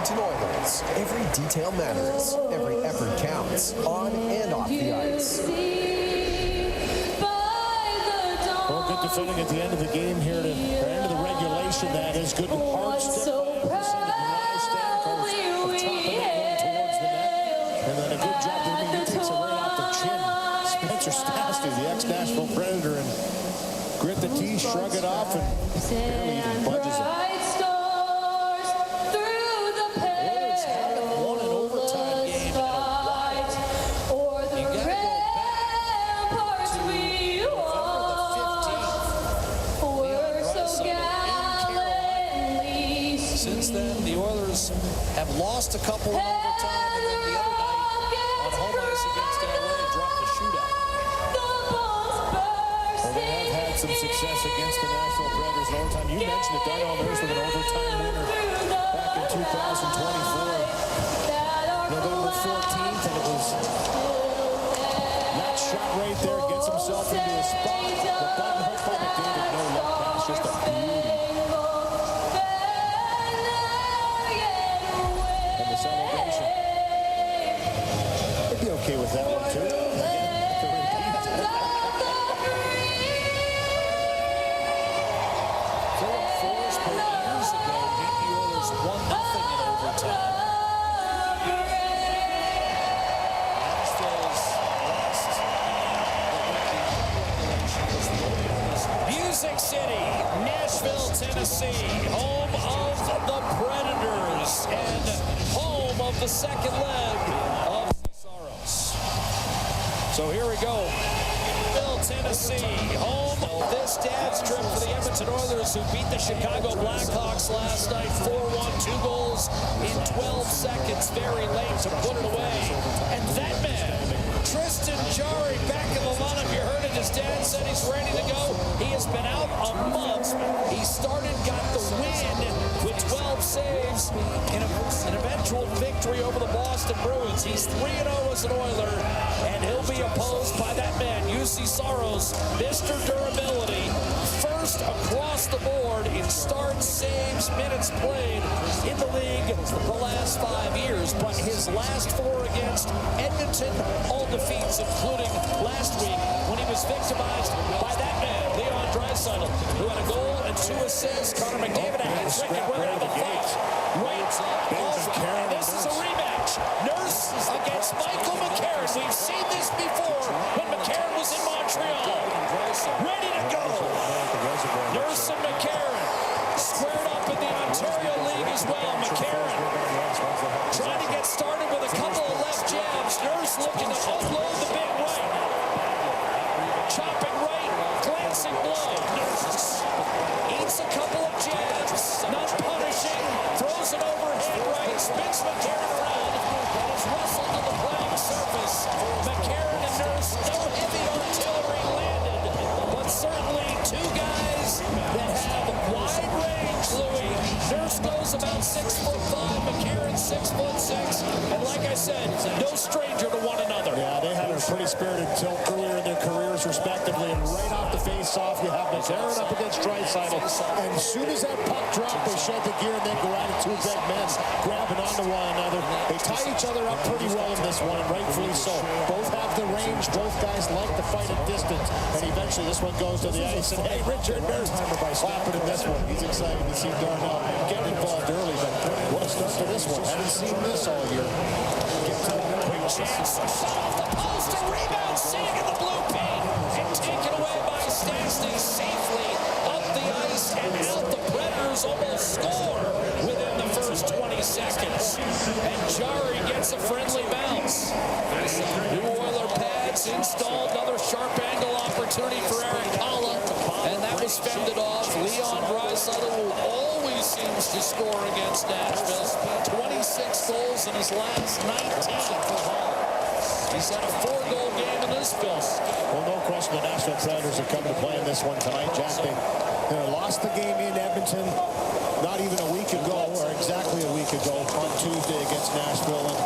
Edmonton Oilers. Every detail matters. Every effort counts, on and off the ice. Well, good defending at the end of the game here, or end of the regulation. That is good hard stick. And then a good job there. He takes it right off the chin. Spencer Stastny, the ex-Nashville Predator, and grit the tee, shrug it off, and barely even budges it. Oilers haven't won an overtime game in a while. You got to go back to November the 15th. Leon Draisaitl in Carolina. Since then, the Oilers have lost a couple in overtime, and then the other night on home ice against LA dropped the shootout. Well, they have had some success against the Nashville Predators in overtime. You mentioned it, Darnell Nurse with an overtime winner back in 2024. November 14th, and it was that shot right there, gets himself into a spot. The button hook by McDavid, no look pass, just a beauty. And the celebration. They'd be okay with that one, too. Music City, Nashville, Tennessee, home of the Predators and home of the second leg of Saros. So here we go. Nashville, Tennessee, home of this dad's trip for the Edmonton Oilers, who beat the Chicago Blackhawks last night 4-1, 2 goals in 12 seconds, very late to put it away. And that man, Tristan Jarry, back in the lineup. You heard it. His dad said he's ready to go. He has been out a month. He started, got the win with 12 saves in an eventual victory over the Boston Bruins. He's 3-0 as an Oiler, and he'll be opposed by that man, UC Saros, Mr. Durability, first across the board in starts, saves, minutes played in the league the last 5 years. But his last 4 against Edmonton, all defeats, including last week when he was victimized by that man, Leon Draisaitl, who had a goal and 2 assists. Connor McDavid a hat-trick and we're out of the fight. Right and this is a rematch. Nurse against Michael McCarron. We've seen this before when McCarron was in Montreal. Ready to go. Nurse and McCarron squared up in the Ontario League as well. McCarron trying to get started with a couple of left jabs. Nurse looking to upload the big right. Chopping right, glancing blow. Nurse eats a couple of jabs, not punishing, throws it overhead right, spins McCarron around, and is wrestled to the playing surface. McCarron and Nurse, no heavy artillery landed, but certainly 2 guys that have wide range, Louis. Nurse goes about 6'5", McCarron 6'6", and like I said, no stranger to one another. Yeah, they had a pretty spirited tilt earlier in their careers, respectively, and right off the face-off, you have McCarron up against Draisaitl, and as soon as that puck dropped, they shed the gear and then go at it, 2 big men grabbing onto one another. They tie each other up pretty well in this one, and rightfully so. Both have the range, both guys like to fight at distance, and eventually this one goes to the ice, and hey, Richard Nurse clapping in this one. He's excited to see Darnell get involved early, but what a start to this one. Haven't seen this all year. Quick chance, off the post, and rebound, seeing in the blue paint, and taken away by Stastny safely up the ice and out. The Predators almost score within the first 20 seconds, and Jarry gets a friendly bounce. New Oiler pads installed, another sharp angle opportunity for Eric Holla, and that was fended off. Leon Draisaitl, who always seems to score against Nashville, 26 goals in his last 19 for Holla. He's had a 4-goal game in this film. Well, no question the Nashville Predators have come to play in this one tonight, Jack. They lost the game in Edmonton not even a week ago, or exactly a week ago, on Tuesday against Nashville. And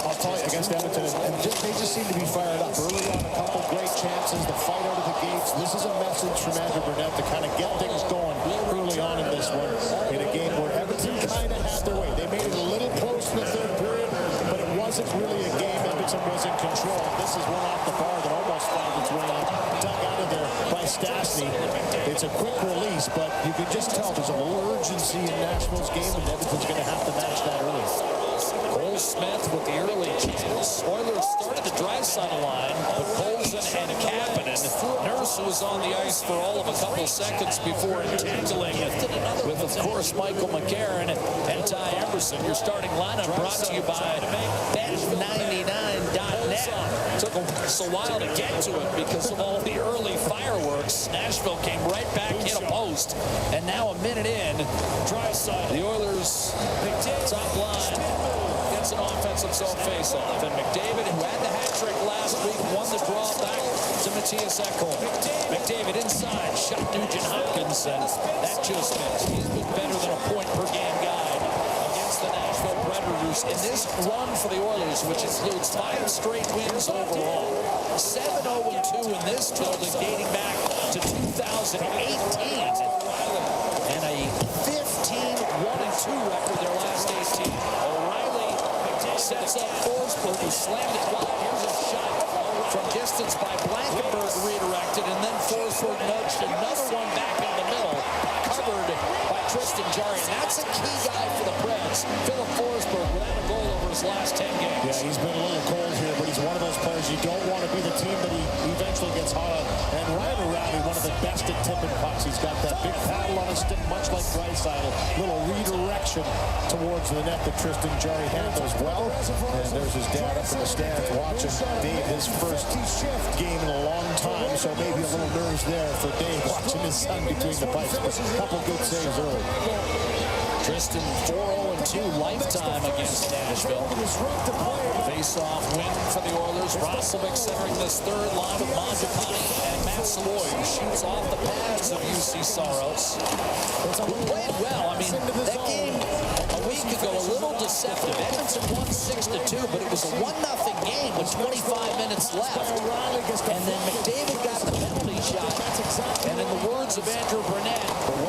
I'll tell you, against Edmonton, and they just seem to be fired up. Early on, a couple great chances, the fight out of the gates. This is a message from Andrew Burnett to kind of get things going early on in this one, in a game where Edmonton kind of had their way. They made it a little is really a game Edmonton was in control. This is one off the bar that almost found its way in. Dug out of there by Stastny. It's a quick release, but you can just tell there's a little urgency in Nashville's game, and Edmonton's going to have to match that early. Cole Smith with the early chance. Oilers started the Draisaitl line, but Colson and Kapanen. Nurse was on the ice for all of a couple seconds before entangling with, of course, Michael McCarron and Ty Emerson. Your starting lineup brought to you by Bet99.net. Took us a while to get to it because of all the early fireworks. Nashville came right back in a post, and now a minute in, the Oilers top line gets an offensive zone faceoff. And McDavid, who had the hat trick last week, won the draw back to Matthias Ekholm. McDavid inside, shot Nugent Hopkins, and that just missed. He's been better than a point per game guy against the Nashville Predators in this run for the Oilers, which includes 5 straight wins overall. 7-0-2 in this building dating back to 2018. And a 15-1-2 record their last 18. O'Reilly sets up Forsberg, who slammed it wide. Here's a shot from distance by Blankenberg, redirected, and then Forsberg nudged another one back in the middle, covered by Tristan Jarry. And that's a key guy for the Preds. Philip Forsberg without a goal over his last 10 games. Yeah, he's been a little cold here, but he's one of those players you don't want to be the team that he eventually gets hot on. And Ryan O'Reilly, one of the best at tipping pucks. He's got that big paddle on his stick, much like Draisaitl. Little redirection towards the net that Tristan Jarry handles well. And there's his dad up in the stands watching Dave, his first game in a long time. So maybe a little nerves there for Dave watching his son between the pipes. But a couple good saves early. Tristan 4-0-2 lifetime against Nashville. Face-off win for the Oilers. Roslovic centering this third line with Mangiapane and Matt Savoy, who shoots off the pads of UC Saros. Who played well. I mean, that game a week ago, a little deceptive. Edmonton won 6-2, but it was a 1-0 game with 25 minutes left. And then McDavid got the penalty shot. And in the words of Andrew Burnett,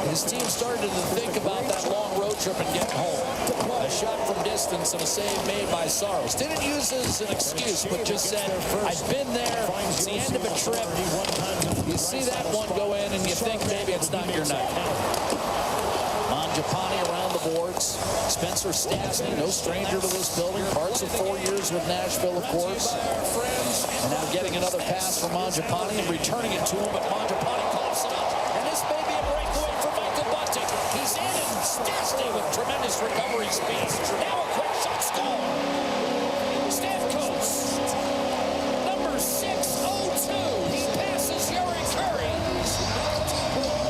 his team started to think about that long road trip and getting home. A shot from distance and a save made by Saros. Didn't use it as an excuse, but just said, I've been there. It's the end of a trip. You see that one go in and you think maybe it's not your night. Mangiapane around the boards. Spencer Stastny, no stranger to this building. Parts of 4 years with Nashville, of course. And now getting another pass from Mangiapane and returning it to him, but Mangiapane coughs it up. And this may be a breakaway for Michael Bunting. He's in, and Stastny with tremendous recovery speed. Now a quick shot score. Stamkos, number 602. He passes Yuri Curry.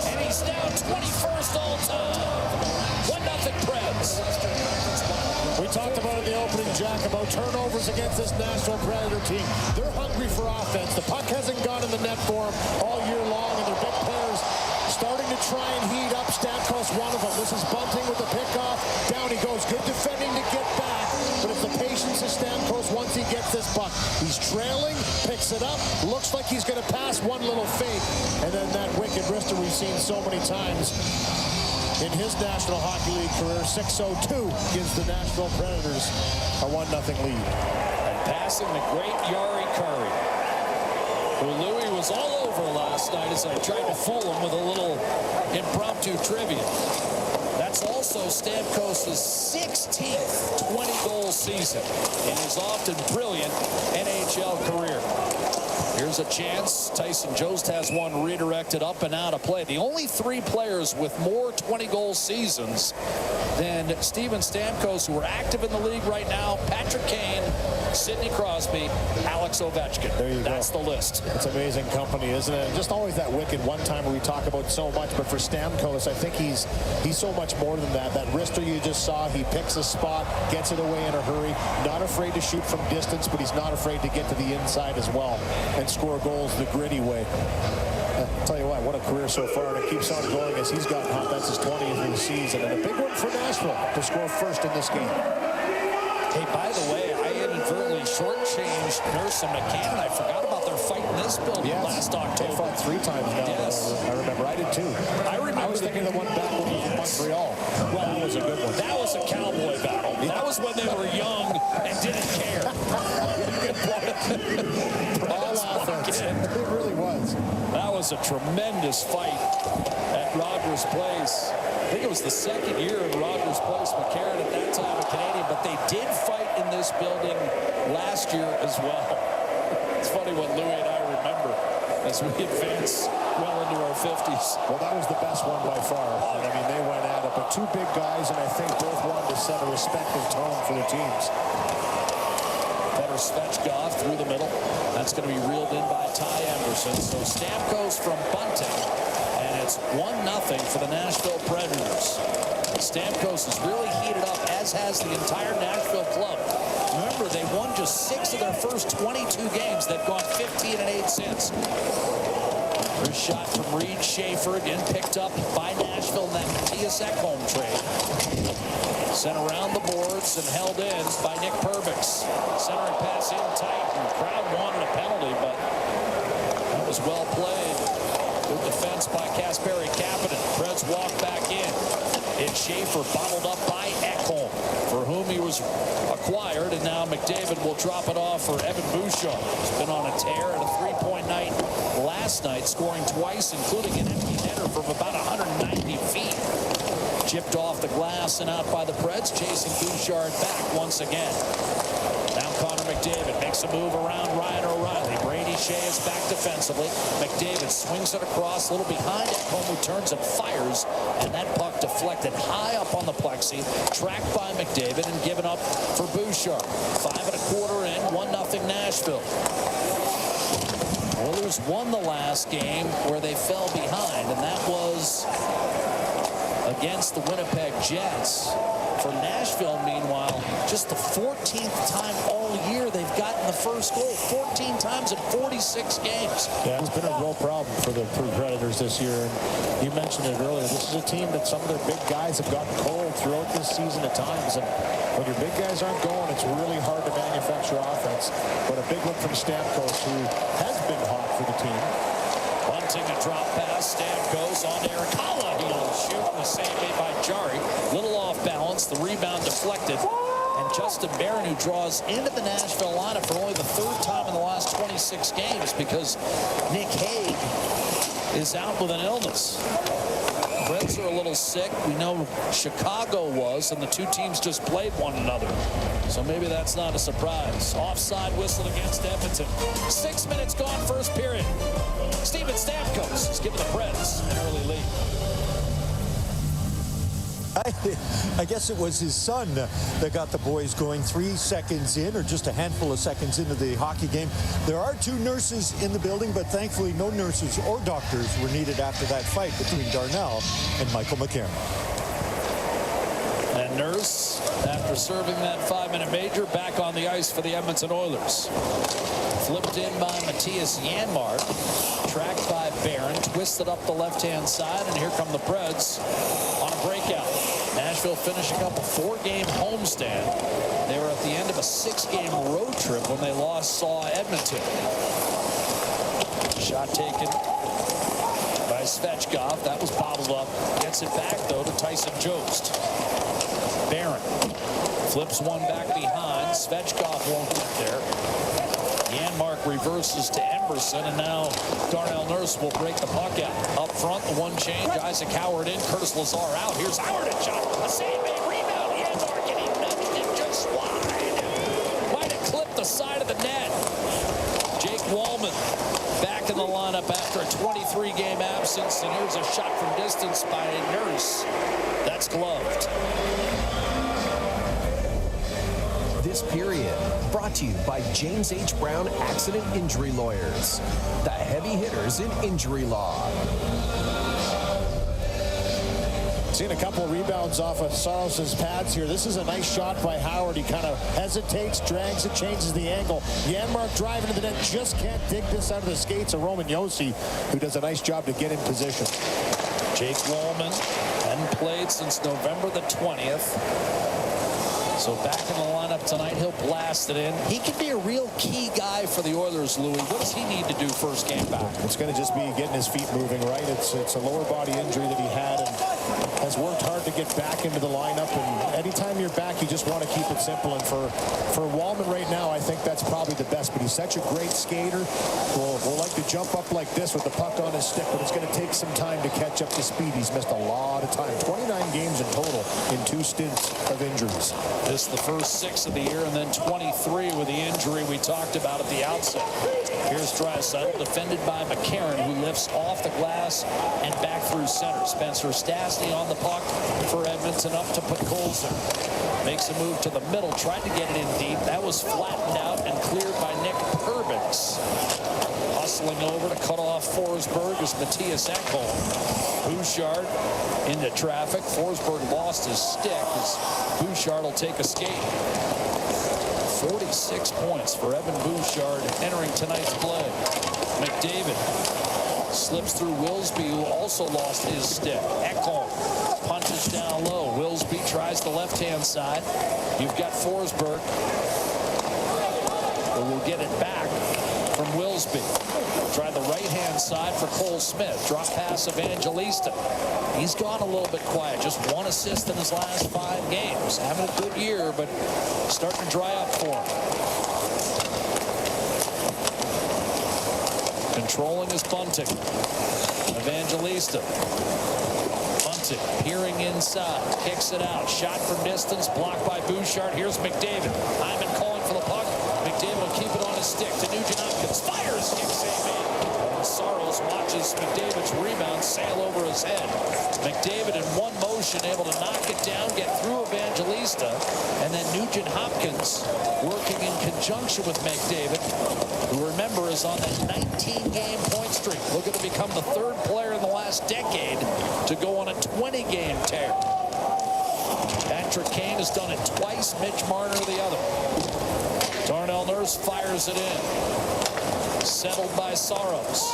And he's now 21st all time. 1-0 Preds. We talked about in the opening, Jack, about turnovers against this Nashville Predator team. They're hungry for offense. The puck hasn't gone in the net for them all year long, and their big players starting to try and heat up. Stamkos, one of them. This is Bunting with the pickoff. Down he goes. Good defending to get back. But it's the patience of Stamkos once he gets this puck. He's trailing, picks it up, looks like he's going to pass one little fake. And then that wicked wrister we've seen so many times in his National Hockey League career. 6-0-2 gives the Nashville Predators a 1-0 lead. And passing the great Yuri Curry, who Louis was all over last night as I tried to fool him with a little impromptu trivia. That's also Stamkos' 16th 20-goal season in his often brilliant NHL career. Here's a chance. Tyson Jost has one redirected up and out of play. The only 3 players with more 20-goal seasons than Steven Stamkos who are active in the league right now: Patrick Kane, Sidney Crosby, Alex Ovechkin. There you That's go. the list. It's amazing company, isn't it? Just always that wicked one-timer we talk about so much, but for Stamkos, I think he's so much more than that. That wrister you just saw, he picks a spot, gets it away in a hurry, not afraid to shoot from distance, but he's not afraid to get to the inside as well and score goals the gritty way. I'll tell you what a career so far, and it keeps on going as he's gotten hot. That's his 20th of the season, and a big one for Nashville to score first in this game. Hey, by the way, I inadvertently shortchanged Nurse and McCann. I forgot about their fight in this building last October. They fought 3 times now. Yes. I remember. I did too. I was thinking of the one back when he was in Montreal. Well, that was a good one. That was a cowboy battle. That was when they were young and didn't care. All offense. It really was. That was a tremendous fight at Rogers Place. I think it was the second year in Rogers Place. McCarron at that time a Canadian, but they did fight in this building last year as well. It's funny what Louis and I remember as we advance well into our 50s. Well, that was the best one by far. I mean, they went at it, but two big guys, and I think both wanted to set a respective tone for the teams. Better Svechkov through the middle. That's going to be reeled in by Ty Anderson. So Stamkos from bunting, and it's 1-0 for the Nashville Predators. Stamkos has really heated up, as has the entire Nashville club. Remember, they won just 6 of their first 22 games. They've gone 15-8 since. First shot from Reed Schaefer, again picked up by Nashville in that Matthias Ekholm trade. Sent around the boards and held in by Nick Perbix. Centering pass in tight, and the crowd wanted a penalty, but that was well played. Good defense by Kasperi Kapanen. Preds walk back in. It's Schaefer bottled up by Ekholm, for whom he was acquired, and now McDavid will drop it off for Evan Bouchard. He's been on a tear at a three-point night last night, scoring twice, including an empty netter from about 190 feet. Chipped off the glass and out by the Preds, chasing Bouchard back once again. Now Connor McDavid makes a move around Ryan O'Reilly. Brady Shea is back defensively. McDavid swings it across, a little behind Ekholm, who turns and fires, and that puck deflected high up on the plexi, tracked by McDavid and given up for Bouchard. 5 1/4 in, 1-0 Nashville. Oilers won the last game where they fell behind, and that was against the Winnipeg Jets. For Nashville, meanwhile, just the 14th time all year they've gotten the first goal. 14 times in 46 games. Yeah, it's been a real problem for the Predators this year. And you mentioned it earlier. This is a team that some of their big guys have gotten cold throughout this season at times. And when your big guys aren't going, it's really hard to manufacture offense. But a big one from Stamkos, who has been hot for the team. Bunting a drop pass. Stamkos on Eric Holla. He'll shoot, the save made by Jari. Little off balance. The rebound deflected. And Justin Barron, who draws into the Nashville lineup for only the 3rd time in the last 26 games, because Nick Hague is out with an illness. Reds are a little sick. We know Chicago was, and the two teams just played one another. So maybe that's not a surprise. Offside whistle against Edmonton. 6 minutes gone, first period. Steven Stamkos is giving the Preds an early lead. I guess it was his son that got the boys going 3 seconds in, or just a handful of seconds into the hockey game. There are 2 nurses in the building, but thankfully no nurses or doctors were needed after that fight between Darnell and Michael McCarron. And Nurse, after serving that 5-minute major, back on the ice for the Edmonton Oilers. Flipped in by Matthias Janmark, tracked by Barron, twisted up the left-hand side, and here come the Preds on a breakout. Nashville finishing up a 4-game homestand. They were at the end of a 6-game road trip when they saw Edmonton. Shot taken by Svechkov. That was bottled up. Gets it back, though, to Tyson Jost. Barron flips one back behind. Svechkov won't get there. Janmark reverses to Emberson, and now Darnell Nurse will break the puck out. Up front, the one change. Isaac Howard in. Curtis Lazar out. Here's Howard at shot. A save made. Rebound. Janmark, and he nudged it just wide. Might have clipped the side of the net. Jake Wallman back in the lineup after a 23-game absence, and here's a shot from distance by Nurse. That's gloved. This period brought to you by James H. Brown Accident Injury Lawyers, the heavy hitters in injury law. Seeing a couple of rebounds off of Saros's pads here. This is a nice shot by Howard. He kind of hesitates, drags it, changes the angle. Janmark driving to the net, just can't dig this out of the skates of Roman Josi, who does a nice job to get in position. Jake Wallman hadn't played since November the 20th. So back in the lineup tonight, he'll blast it in. He could be a real key guy for the Oilers, Louis. What does he need to do first game back? It's going to just be getting his feet moving, right? It's a lower body injury that he had, and has worked hard to get back into the lineup, and anytime you're back, you just want to keep it simple. And for Wallman right now, I think that's probably the best, but he's such a great skater. Will like to jump up like this with the puck on his stick, but it's going to take some time to catch up to speed. He's missed a lot of time. 29 games in total in 2 stints of injuries. This the first 6 of the year, and then 23 with the injury we talked about at the outset. Here's Draisaitl, defended by McCarron, who lifts off the glass and back through center. Spencer Stastny on the puck for Edmonton, up to Podkolzin. Makes a move to the middle, tried to get it in deep. That was flattened out and cleared by Nick Perbix. Hustling over to cut off Forsberg is Matthias Ekholm. Bouchard into traffic. Forsberg lost his stick as Bouchard will take a skate. 46 points for Evan Bouchard entering tonight's play. McDavid slips through Wilsby, who also lost his stick. Ekholm punches down low. Wilsby tries the left-hand side. You've got Forsberg, who will get it back from Wilsby. Tried the right-hand side for Cole Smith. Drop pass Evangelista. He's gone a little bit quiet. Just 1 assist in his last 5 games. Having a good year, but starting to dry up for him. Controlling his Bunting. Evangelista. Bunting peering inside. Kicks it out. Shot from distance. Blocked by Bouchard. Here's McDavid. Hyman calling for the puck. McDavid will keep it on his stick to Nugent Hopkins. Fires. Stick save made. Saros watches McDavid's rebound sail over his head. McDavid in one motion able to knock it down, get through Evangelista, and then Nugent Hopkins working in conjunction with McDavid, who remember is on that 19-game point streak, looking to become the 3rd player in the last decade to go on a 20-game tear. Patrick Kane has done it twice, Mitch Marner the other. Darnell Nurse fires it in. Settled by Saros.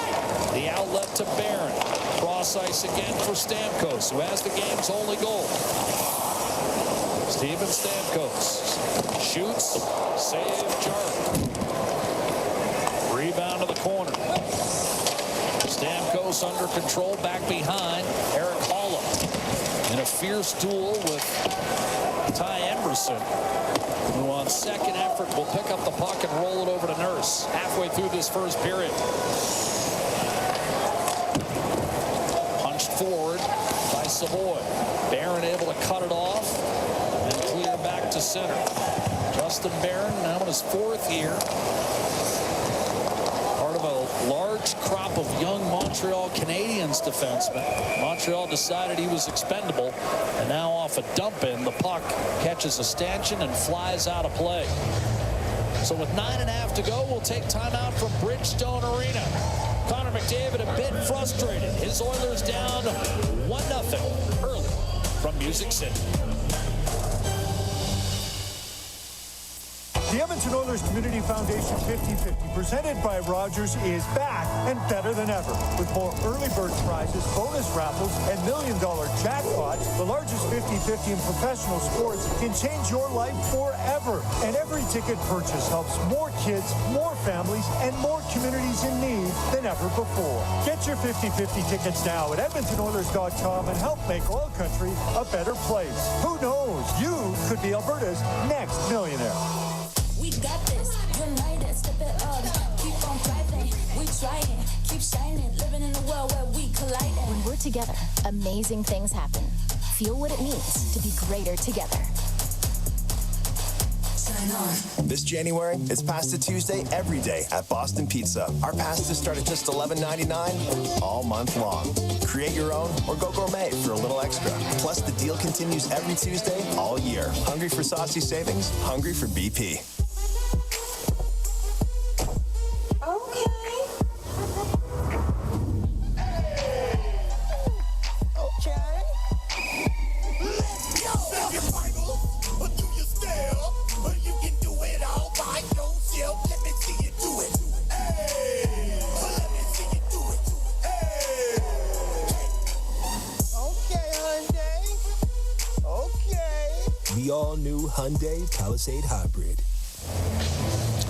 The outlet to Barron. Cross ice again for Stamkos, who has the game's only goal. Steven Stamkos shoots. Save Jarvik. Rebound to the corner. Stamkos under control, back behind. Eric Haula in a fierce duel with Ty Emberson, who on second effort will pick up the puck and roll it over to Nurse halfway through this first period. Punched forward by Savoy. Barron able to cut it off and clear back to center. Justin Barron now in his 4th year. Part of a large crop of young Montreal Canadiens defensemen. Montreal decided he was expendable, and now off a dump-in, the puck catches a stanchion and flies out of play. So with 9.5 to go, we'll take timeout from Bridgestone Arena. Connor McDavid a bit frustrated. His Oilers down 1-0 early from Music City. The Edmonton Oilers Community Foundation 50-50, presented by Rogers, is back and better than ever. With more early bird prizes, bonus raffles, and million-dollar jackpots, the largest 50-50 in professional sports can change your life forever. And every ticket purchase helps more kids, more families, and more communities in need than ever before. Get your 50-50 tickets now at EdmontonOilers.com and help make oil country a better place. Who knows? You could be Alberta's next millionaire. We got this, united, step it up, keep on thriving, we trying, keep shining, living in a world where we colliding. When we're together, amazing things happen. Feel what it means to be greater together. Shine on. This January, it's Pasta Tuesday every day at Boston Pizza. Our pastas start at just $11.99 all month long. Create your own or go gourmet for a little extra. Plus, the deal continues every Tuesday all year. Hungry for saucy savings? Hungry for BP. The all-new Hyundai Palisade Hybrid.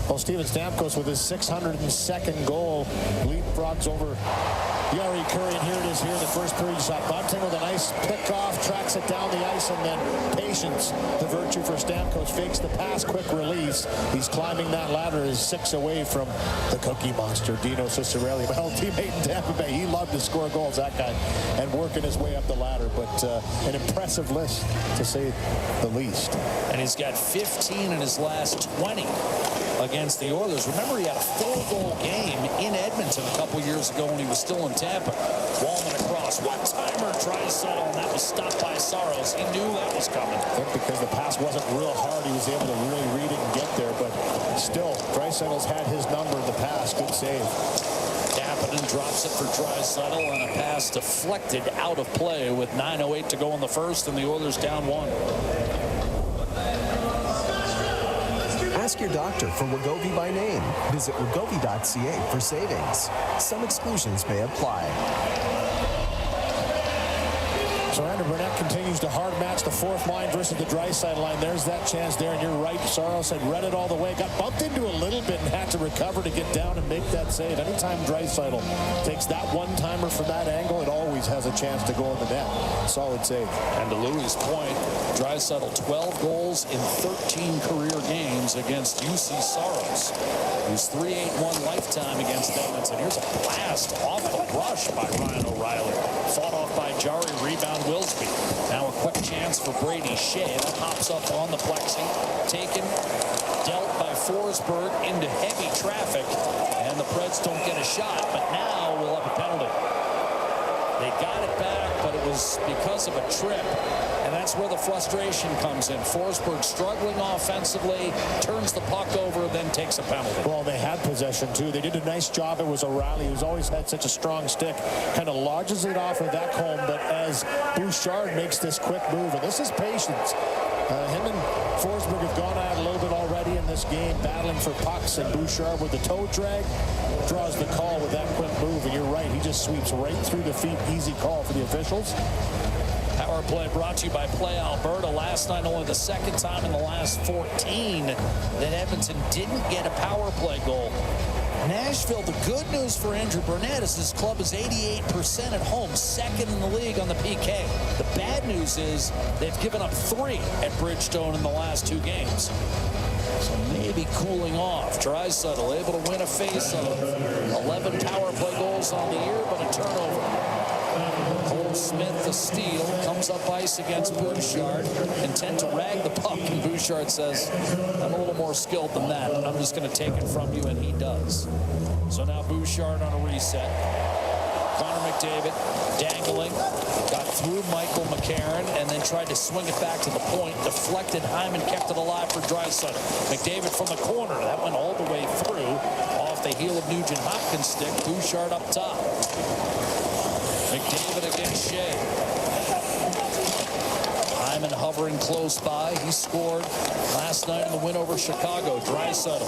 Well, Steven Stamkos with his 602nd goal leapfrogs over Yari Curry, and here it is here in the first period. You saw Bunting with a nice pick off, tracks it down the ice, and then patience, the virtue for Stamkos. Fakes the pass, quick release. He's climbing that ladder, is 6 away from the Cookie Monster, Dino Ciccarelli. My old teammate in Tampa Bay, he loved to score goals, that guy, and working his way up the ladder. But an impressive list, to say the least. And he's got 15 in his last 20 against the Oilers. Remember, he had a 4-goal game in Edmonton a couple years ago when he was still in Tampa. Wallman across, one-timer, Draisaitl, and that was stopped by Saros. He knew that was coming. I think because the pass wasn't real hard, he was able to really read it and get there. But still, Draisaitl's had his number in the pass. Good save. Kapanen drops it for Draisaitl, and a pass deflected out of play with 9:08 to go in the first, and the Oilers down 1. Ask your doctor for Wegovy by name. Visit wegovy.ca for savings. Some exclusions may apply. So Andrew Burnett continues to hard match the fourth line versus the Draisaitl line. There's that chance there, and you're right. Saros had read it all the way. Got bumped into a little bit and had to recover to get down and make that save. Anytime Draisaitl takes that one-timer from that angle, it always has a chance to go in the net. Solid save. And to Louis' point, Draisaitl 12 goals in 13 career games against UC Saros, who's 3.81 lifetime against Edmonton. Here's a blast off the rush by Ryan O'Reilly. Fought off by Jari, rebound Wilsby. Now a quick chance for Brady Shea. That hops up on the plexi. Taken, dealt by Forsberg into heavy traffic. And the Preds don't get a shot. But now we'll have a penalty. They got it back, but it was because of a trip. And that's where the frustration comes in. Forsberg struggling offensively, turns the puck over, then takes a penalty. Well, they had possession, too. They did a nice job. It was O'Reilly, who's always had such a strong stick. Kind of lodges it off of that home, but as Bouchard makes this quick move, and this is patience. Him and Forsberg have gone out a little bit already in this game, battling for pucks, and Bouchard with the toe drag draws the call with that quick move. And you're right, he just sweeps right through the feet. Easy call for the officials. Power play brought to you by Play Alberta. Last night, only the second time in the last 14 that Edmonton didn't get a power play goal. Nashville, the good news for Andrew Burnett is his club is 88% at home, second in the league on the PK. The bad news is they've given up 3 at Bridgestone in the last 2 games. So maybe cooling off. Draisaitl able to win a face-off. 11 power play goals on the year, but a turnover. Cole Smith, the steal, comes up ice against Bouchard. Intent to rag the puck, and Bouchard says, I'm a little more skilled than that. I'm just going to take it from you, and he does. So now Bouchard on a reset. Connor McDavid dangling, got through Michael McCarron, and then tried to swing it back to the point. Deflected, Hyman kept it alive for Draisaitl. McDavid from the corner, that went all the way through. Off the heel of Nugent Hopkins' stick, Bouchard up top. McDavid against Shea. Hyman hovering close by. He scored last night in the win over Chicago. Draisaitl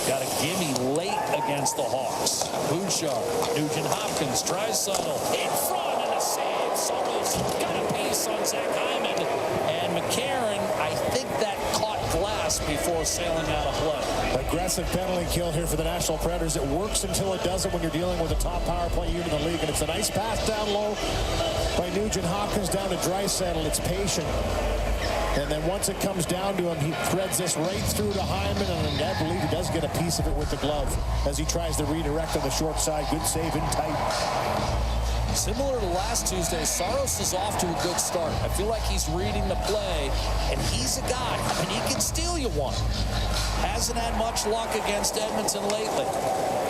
got a gimme late against the Hawks. Bouchard, Nugent Hopkins, Draisaitl in front and a save. Saros got a piece on Zach Hyman. And McCarron, I think that caught glass before sailing out of play. Aggressive penalty kill here for the Nashville Predators. It works until it doesn't when you're dealing with a top power play unit in the league. And it's a nice pass down low by Nugent Hopkins down to Draisaitl. It's patient. And then once it comes down to him, he threads this right through to Hyman, and I believe he does get a piece of it with the glove as he tries to redirect on the short side. Good save in tight. Similar to last Tuesday, Saros is off to a good start. I feel like he's reading the play, and he's a guy. I mean, he can steal you one. Hasn't had much luck against Edmonton lately.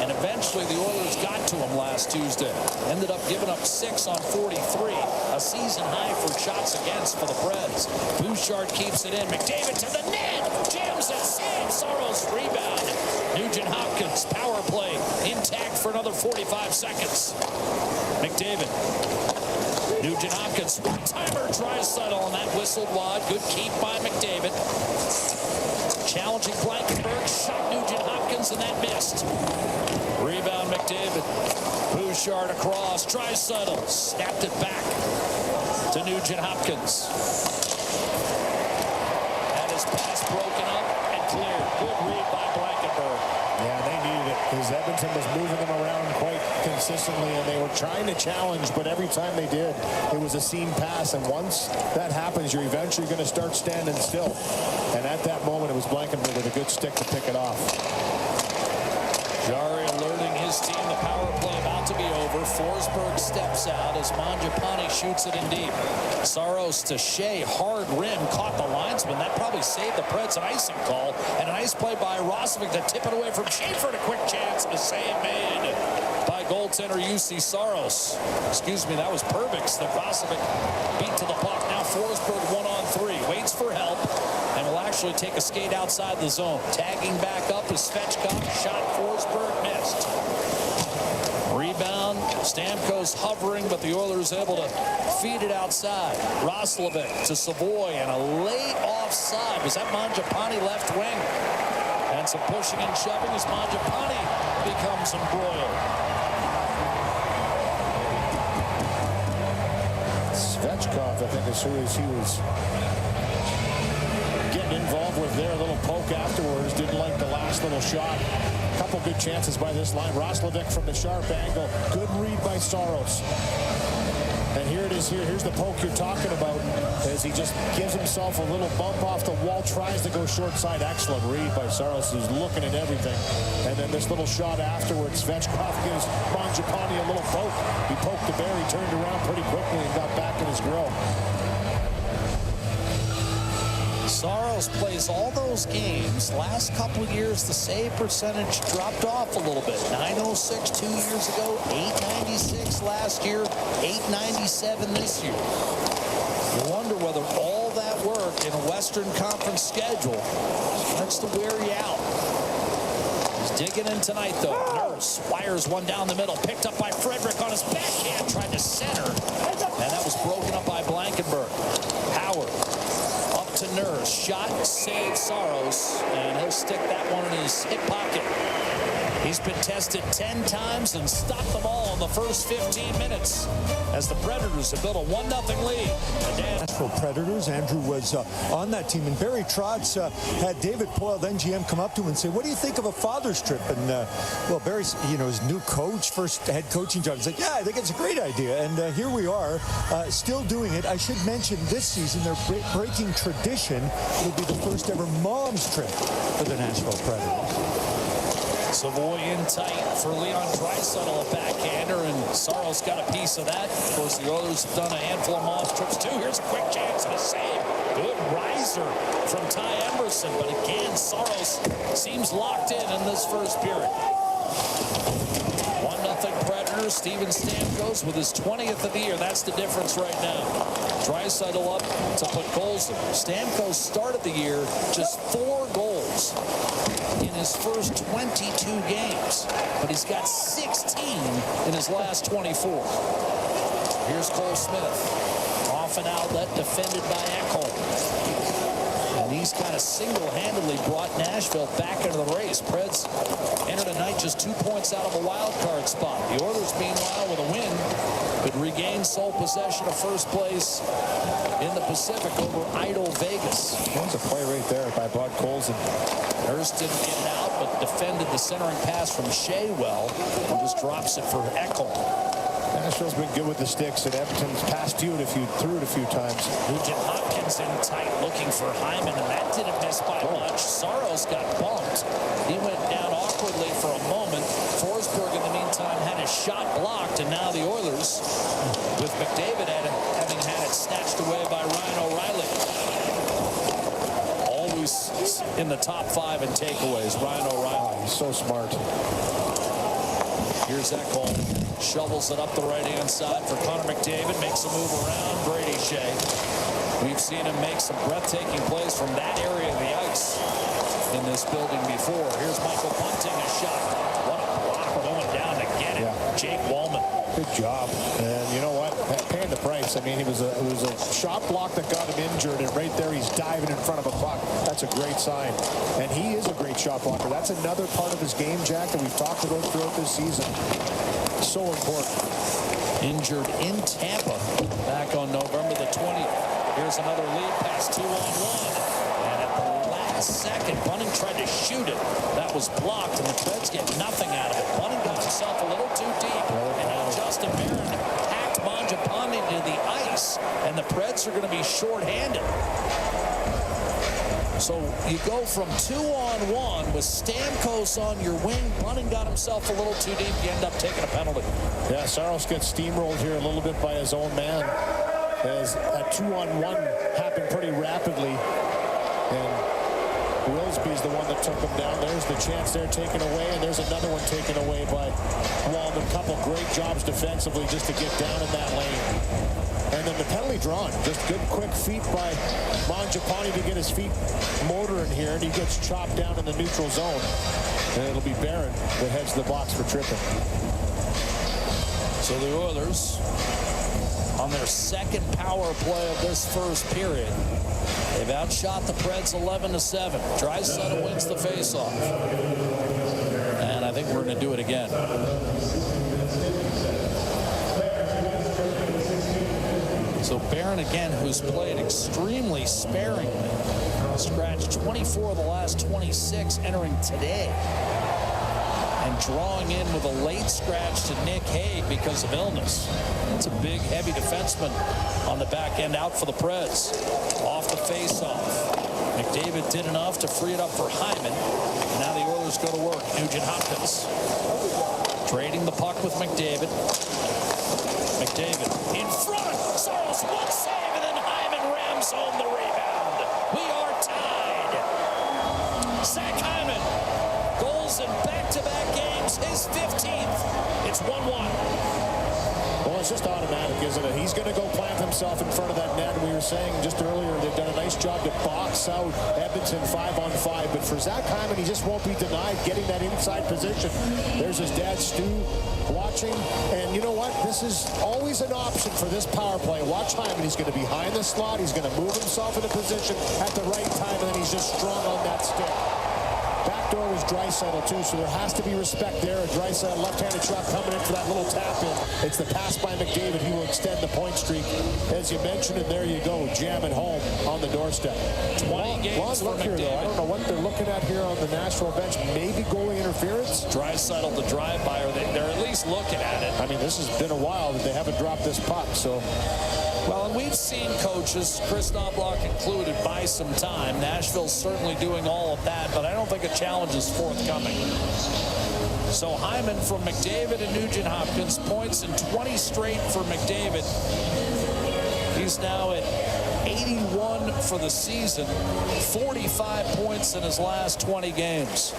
And eventually the Oilers got to him last Tuesday. Ended up giving up 6 on 43. A season high for shots against for the Preds. Bouchard keeps it in. McDavid to the net. Jams it. Saves. Saros rebound. Nugent Hopkins power play intact for another 45 seconds. McDavid. Nugent Hopkins. One-timer. Draisaitl on that whistled wide. Good keep by McDavid. Challenging Blankenberg. Shot Nugent Hopkins and that missed. Rebound McDavid. Bouchard across. Draisaitl snapped it back to Nugent Hopkins. Had his pass broken up and cleared. Good read by Blankenburg. Yeah, they needed it because Edmonton was moving them around quite consistently, and they were trying to challenge, but every time they did, it was a seam pass, and once that happens, you're eventually going to start standing still. And at that moment, it was Blankenburg with a good stick to pick it off. Jari alerting his team. The power play about to be over. Forsberg steps out as Mangiapane shoots it in deep. Saros to Shea, hard rim, caught the linesman. That probably saved the Preds an icing call. And a nice play by Roslovic to tip it away from Schaefer. A quick chance. A save made by goaltender UC Saros. Excuse me, that was Perbix that Roslovic beat to the puck. Now Forsberg 1-on-3. Waits for help and will actually take a skate outside the zone. Tagging back up is Svechkov. Shot Forsberg missed. Rebound. Stamkos hovering, but the Oilers able to feed it outside. Roslovic to Savoy, and a late offside. Was that Mangiapane left wing? And some pushing and shoving as Mangiapane becomes embroiled. Svechkov, I think, as soon as he was getting involved with their little poke afterwards, didn't like the last little shot. Couple good chances by this line. Roslovic from the sharp angle. Good read by Saros. And here it is here. Here's the poke you're talking about as he just gives himself a little bump off the wall, tries to go short side. Excellent read by Saros, who's looking at everything. And then this little shot afterwards. Svechkov gives Mangiapane a little poke. He poked the bear. He turned around pretty quickly and got back in his grill. Saros plays all those games. Last couple of years, the save percentage dropped off a little bit. .906 2 years ago, .896 last year, .897 this year. You wonder whether all that work in a Western Conference schedule starts to wear you out. He's digging in tonight, though. Nurse wires one down the middle, picked up by Frederick on his backhand, tried to center, and that was broken up by Blankenburg. Howard to Nurse, shot, save Saros, and he'll stick that one in his hip pocket. He's been tested 10 times and stopped them all in the first 15 minutes as the Predators have built a 1-0 lead. The Nashville Predators. Andrew was on that team, and Barry Trotz had David Poyle, then GM, come up to him and say, "What do you think of a father's trip?" And well, Barry's, his new coach, first head coaching job, he's like, "Yeah, I think it's a great idea." And here we are, still doing it. I should mention this season they're breaking tradition. It'll be the first ever mom's trip for the Nashville Predators. Savoy in tight for Leon Draisaitl, a backhander, and Saros got a piece of that. Of course, the Oilers have done a handful of mom's trips too. Here's a quick chance and a save. Good riser from Ty Emerson, but again, Saros seems locked in this first period. 1-0 Predators. Steven Stamkos with his 20th of the year. That's the difference right now. Draisaitl up to put goals in. Stamkos started the year just 4 goals in his first 22 games, but he's got 16 in his last 24. Here's Cole Smith. Off an outlet defended by Ekholm. And he's kind of single-handedly brought Nashville back into the race. Preds entered tonight just 2 points out of a wild card spot. The Oilers, meanwhile, with a win, could regain sole possession of first place in the Pacific over idle Vegas. There's a play right there by Bud Colson. Nurse didn't get it out, but defended the centering pass from Shea well and just drops it for Ekholm. Nashville's been good with the sticks, and Edmonton's passed through it a few times. Nugent Hopkins in tight looking for Hyman, and that didn't miss by much. Saros got bumped. He went down awkwardly for a moment. Forsberg, in the meantime, had his shot blocked, and now the Oilers, with McDavid having had it snatched away by Ryan O'Reilly. Always in the top 5 in takeaways, Ryan O'Reilly. He's so smart. Here's Ekholm. Shovels it up the right-hand side for Connor McDavid. Makes a move around Brady Shea. We've seen him make some breathtaking plays from that area of the ice in this building before. Here's Michael Bunting, a shot. What a block going down to get it. Yeah. Jake Wallman. Good job. And you know what? Paying the price. I mean, it was a shot block that got him injured, and right there he's diving in front of a puck. That's a great sign. And he is a great shot blocker. That's another part of his game, Jack, that we've talked about throughout this season. So important. Injured in Tampa back on November the 20th. Here's another lead pass, 2-on-1. And at the last second. Bunting tried to shoot it. That was blocked, and the Preds get nothing out of it. Bunting got himself a little too deep, and now Justin Barron hacked Mangiapane to the ice, and the Preds are going to be shorthanded. So you go from 2-on-1 with Stamkos on your wing. Bunting got himself a little too deep. You end up taking a penalty. Yeah, Saros gets steamrolled here a little bit by his own man, as a 2-on-1 happened pretty rapidly, and Wilsby's the one that took him down. There's the chance there taken away, and there's another one taken away by Walden. A couple great jobs defensively just to get down in that lane. And then the penalty drawn. Just good quick feet by Mangiapane to get his feet motoring here, and he gets chopped down in the neutral zone. And it'll be Barron that heads the box for tripping. So the Oilers, on their second power play of this first period, they've outshot the Preds 11-7. Draisaitl wins the faceoff. And I think we're going to do it again. So Barron again, who's played extremely sparingly, scratched 24 of the last 26 entering today. And drawing in with a late scratch to Nick Hague because of illness. That's a big, heavy defenseman on the back end out for the Preds. Off the face-off. McDavid did enough to free it up for Hyman. And now the Oilers go to work. Nugent-Hopkins trading the puck with McDavid. McDavid in front. Saros, one save, and then Hyman rams home the rebound. We are tied. Zach Hyman. Goals in back-to-back games, his 15th. It's 1-1. Well, it's just automatic, isn't it? He's going to go plant himself in front of that net. We were saying just earlier they've done a nice job to box out Edmonton 5-on-5. But for Zach Hyman, he just won't be denied getting that inside position. There's his dad, Stu, watching. And you know what? This is always an option for this power play. Watch Hyman. He's going to be behind the slot. He's going to move himself into position at the right time, and then he's just strong on that stick. Backdoor was Draisaitl too, so there has to be respect there. A Draisaitl left-handed shot coming in for that little tap in. It's the pass by McDavid. He will extend the point streak, as you mentioned, and there you go, jamming home on the doorstep. 20 games for McDavid. Here, I don't know what they're looking at here on the Nashville bench. Maybe goalie interference. Draisaitl the drive-by, or they're at least looking at it. I mean, this has been a while that they haven't dropped this puck, so. Well, and we've seen coaches, Chris Knobloch included, buy some time. Nashville's certainly doing all of that, but I don't think a challenge is forthcoming. So Hyman from McDavid and Nugent-Hopkins, points in 20 straight for McDavid. He's now at 81 for the season, 45 points in his last 20 games.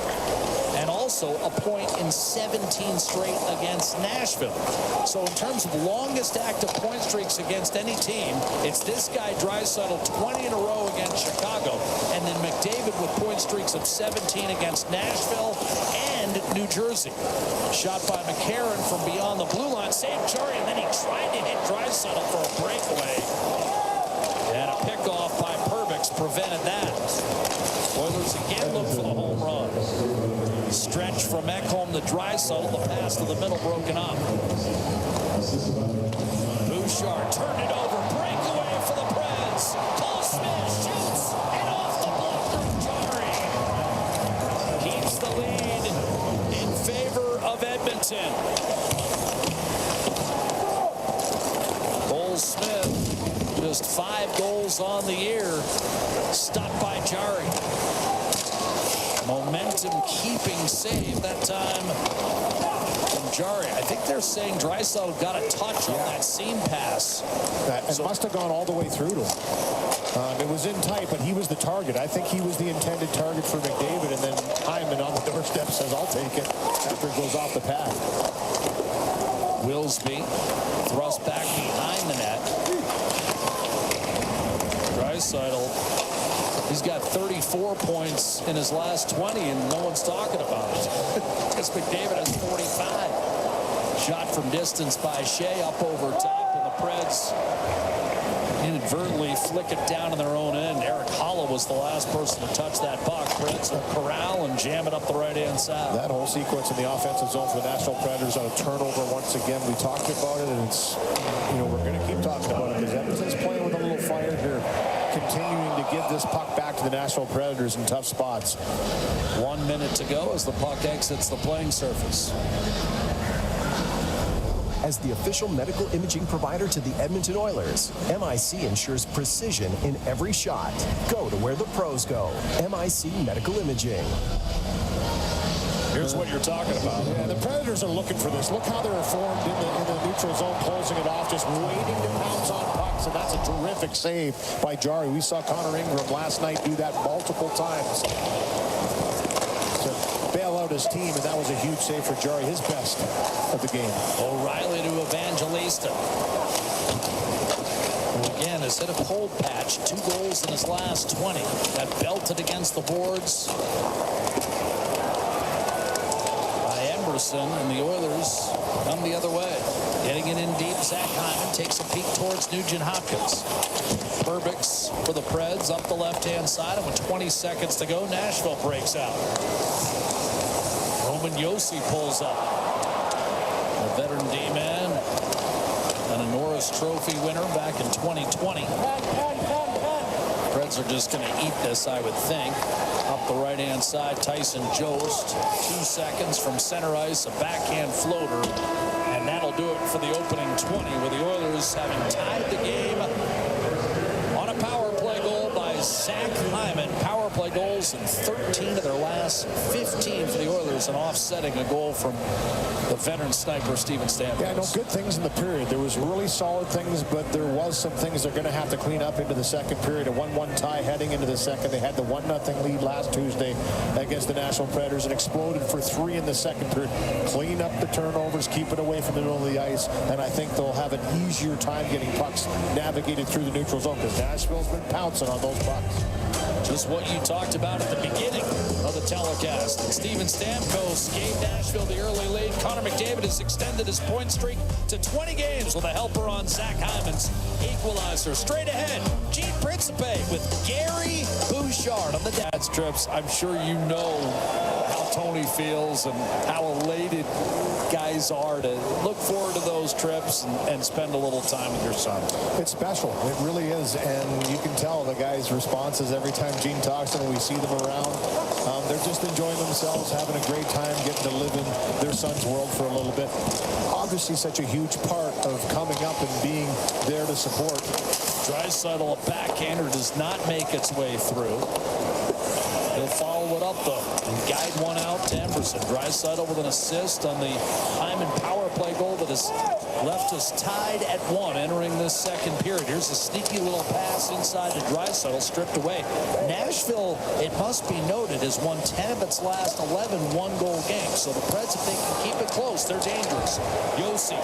And also a point in 17 straight against Nashville. So in terms of longest active point streaks against any team, it's this guy, Draisaitl, 20 in a row against Chicago. And then McDavid with point streaks of 17 against Nashville and New Jersey. Shot by McCarron from beyond the blue line. Saved Jarry, and then he tried to hit Draisaitl for a breakaway. And a pickoff by Perbix prevented that. Oilers again look for the home run. Stretch from Ekholm to Draisaitl. The pass to the middle broken up. Bouchard turned it over. Breakaway for the Preds. Paul Smith shoots. And off the block from Jarry. Keeps the lead in favor of Edmonton. Cole Smith, just 5 goals on the year. Stopped by Jarry. Momentum keeping save that time from Jarry. I think they're saying Draisaitl got a touch on that seam pass. It must have gone all the way through to him. It was in tight, but he was the target. I think he was the intended target for McDavid, and then Hyman on the doorstep says, I'll take it, after it goes off the pad. Wilsby thrust back behind the net. Draisaitl, he's got 34 points in his last 20, and no one's talking about it. Because McDavid has 45. Shot from distance by Shea up over top, and the Preds inadvertently flick it down in their own end. Eric Holla was the last person to touch that puck. Preds will corral and jam it up the right-hand side. That whole sequence in the offensive zone for the Nashville Predators on a turnover once again. We talked about it, and it's, we're going to keep talking about it because Edmonton's playing with a little fire here, continuing to give this this puck back to the Nashville Predators in tough spots. 1 minute to go as the puck exits the playing surface. As the official medical imaging provider to the Edmonton Oilers, MIC ensures precision in every shot. Go to where the pros go. MIC Medical Imaging. Here's what you're talking about. Yeah, the Predators are looking for this. Look how they're formed in the neutral zone, closing it off, just waiting to pounce on pucks, and that's a terrific save by Jarry. We saw Connor Ingram last night do that multiple times to bail out his team, and that was a huge save for Jarry, his best of the game. O'Reilly to Evangelista. Who again has hit a cold patch. 2 goals in his last 20. Got belted against the boards and the Oilers come the other way. Getting it in deep, Zach Hyman takes a peek towards Nugent Hopkins. Perbix for the Preds up the left-hand side, and with 20 seconds to go, Nashville breaks out. Roman Josi pulls up. A veteran D-man and a Norris Trophy winner back in 2020. Preds are just going to eat this, I would think. Up the right-hand side, Tyson Jost. 2 seconds from center ice, a backhand floater. And that'll do it for the opening 20, with the Oilers having tied the game on a power play goal by Zach Hyman. Power play goals in 13 of their last 15 for the Oilers, and offsetting a goal from the veteran sniper Steven Stamkos. Yeah, no, good things in the period. There was really solid things, but there was some things they're going to have to clean up into the second period. A 1-1 tie heading into the second. They had the 1-0 lead last Tuesday against the Nashville Predators and exploded for 3 in the second period. Clean up the turnovers, keep it away from the middle of the ice, and I think they'll have an easier time getting pucks navigated through the neutral zone, because Nashville's been pouncing on those pucks. Just what you talked about at the beginning of the telecast. And Steven Stamkos gave Nashville the early lead. Connor McDavid has extended his point streak to 20 games with a helper on Zach Hyman's equalizer. Straight ahead, Gene Principe with Gary Bouchard on the dad's trips. I'm sure you know how Tony feels and how elated guys are to look forward to those trips and spend a little time with your son. It's special. It really is. And you can tell the guys' responses every time Gene talks to them. We see them around. They're just enjoying themselves, having a great time, getting to live in their son's world for a little bit. Obviously, such a huge part of coming up and being there to support. Draisaitl, a backhander, does not make its way through. He'll follow it up, though, and guide one out to Emerson. Draisaitl with an assist on the Hyman power play goal that has left us tied at 1 entering this second period. Here's a sneaky little pass inside to Draisaitl, stripped away. Nashville, it must be noted, has won 10 of its last 11 one-goal games. So the Preds, if they can keep it close, they're dangerous. Josi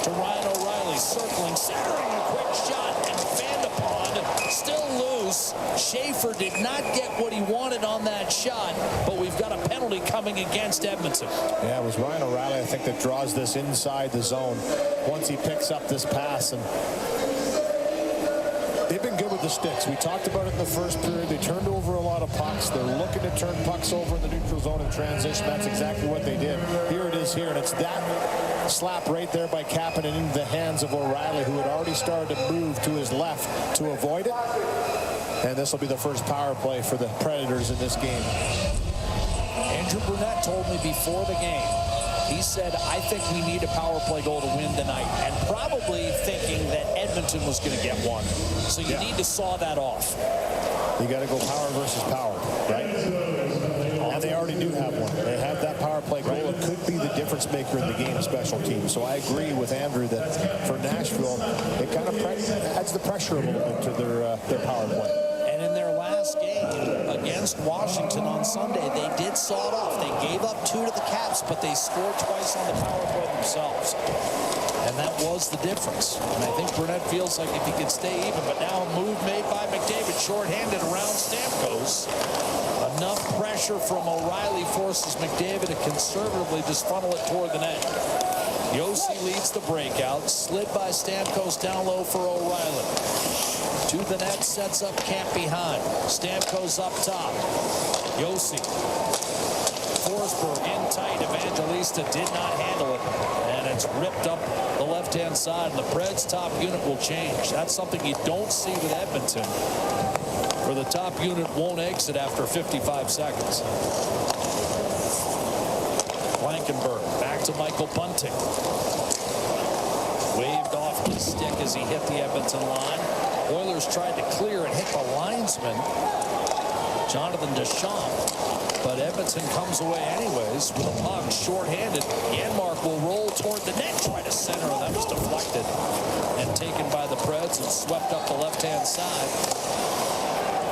to Ryan O'Reilly, circling, centering a quick shot, and Van de Pond still loose. Schaefer did not get what he wanted on that shot, but we've got a penalty coming against Edmonton. Yeah, it was Ryan O'Reilly, I think, that draws this inside the zone once he picks up this pass. And they've been good with the sticks. We talked about it in the first period. They turned over a lot of pucks. They're looking to turn pucks over in the neutral zone in transition. That's exactly what they did. Here it is here, and it's that slap right there by Kapanen into the hands of O'Reilly, who had already started to move to his left to avoid it. And this will be the first power play for the Predators in this game. Andrew Brunette told me before the game, he said, I think we need a power play goal to win tonight, and probably thinking that Edmonton was going to get one. So you need to saw that off. You got to go power versus power, right? And they already do have one. They have that power play goal. It could be the difference maker in the game, special teams. So I agree with Andrew that for Nashville, it kind of adds the pressure a little bit to their power play. And in their last game against Washington on Sunday, they did saw it off. They gave up 2 to the Caps, but they scored twice on the power play themselves. And that was the difference. And I think Brunette feels like if he could stay even, but now a move made by McDavid, shorthanded around Stamkos. Enough pressure from O'Reilly forces McDavid to conservatively just funnel it toward the net. Josi leads the breakout, slid by Stamkos down low for O'Reilly. To the net, sets up Camp behind. Stamkos up top. Josi. Forsberg in tight. Evangelista did not handle it. And it's ripped up the left-hand side. And the Preds' top unit will change. That's something you don't see with Edmonton. or the top unit won't exit after 55 seconds. Blankenberg back to Michael Bunting. Waved off his stick as he hit the Edmonton line. Oilers tried to clear and hit the linesman, Jan.13. But Edmonton comes away anyways with a puck shorthanded. Janmark will roll toward the net, try to center, and that was deflected and taken by the Preds and swept up the left-hand side.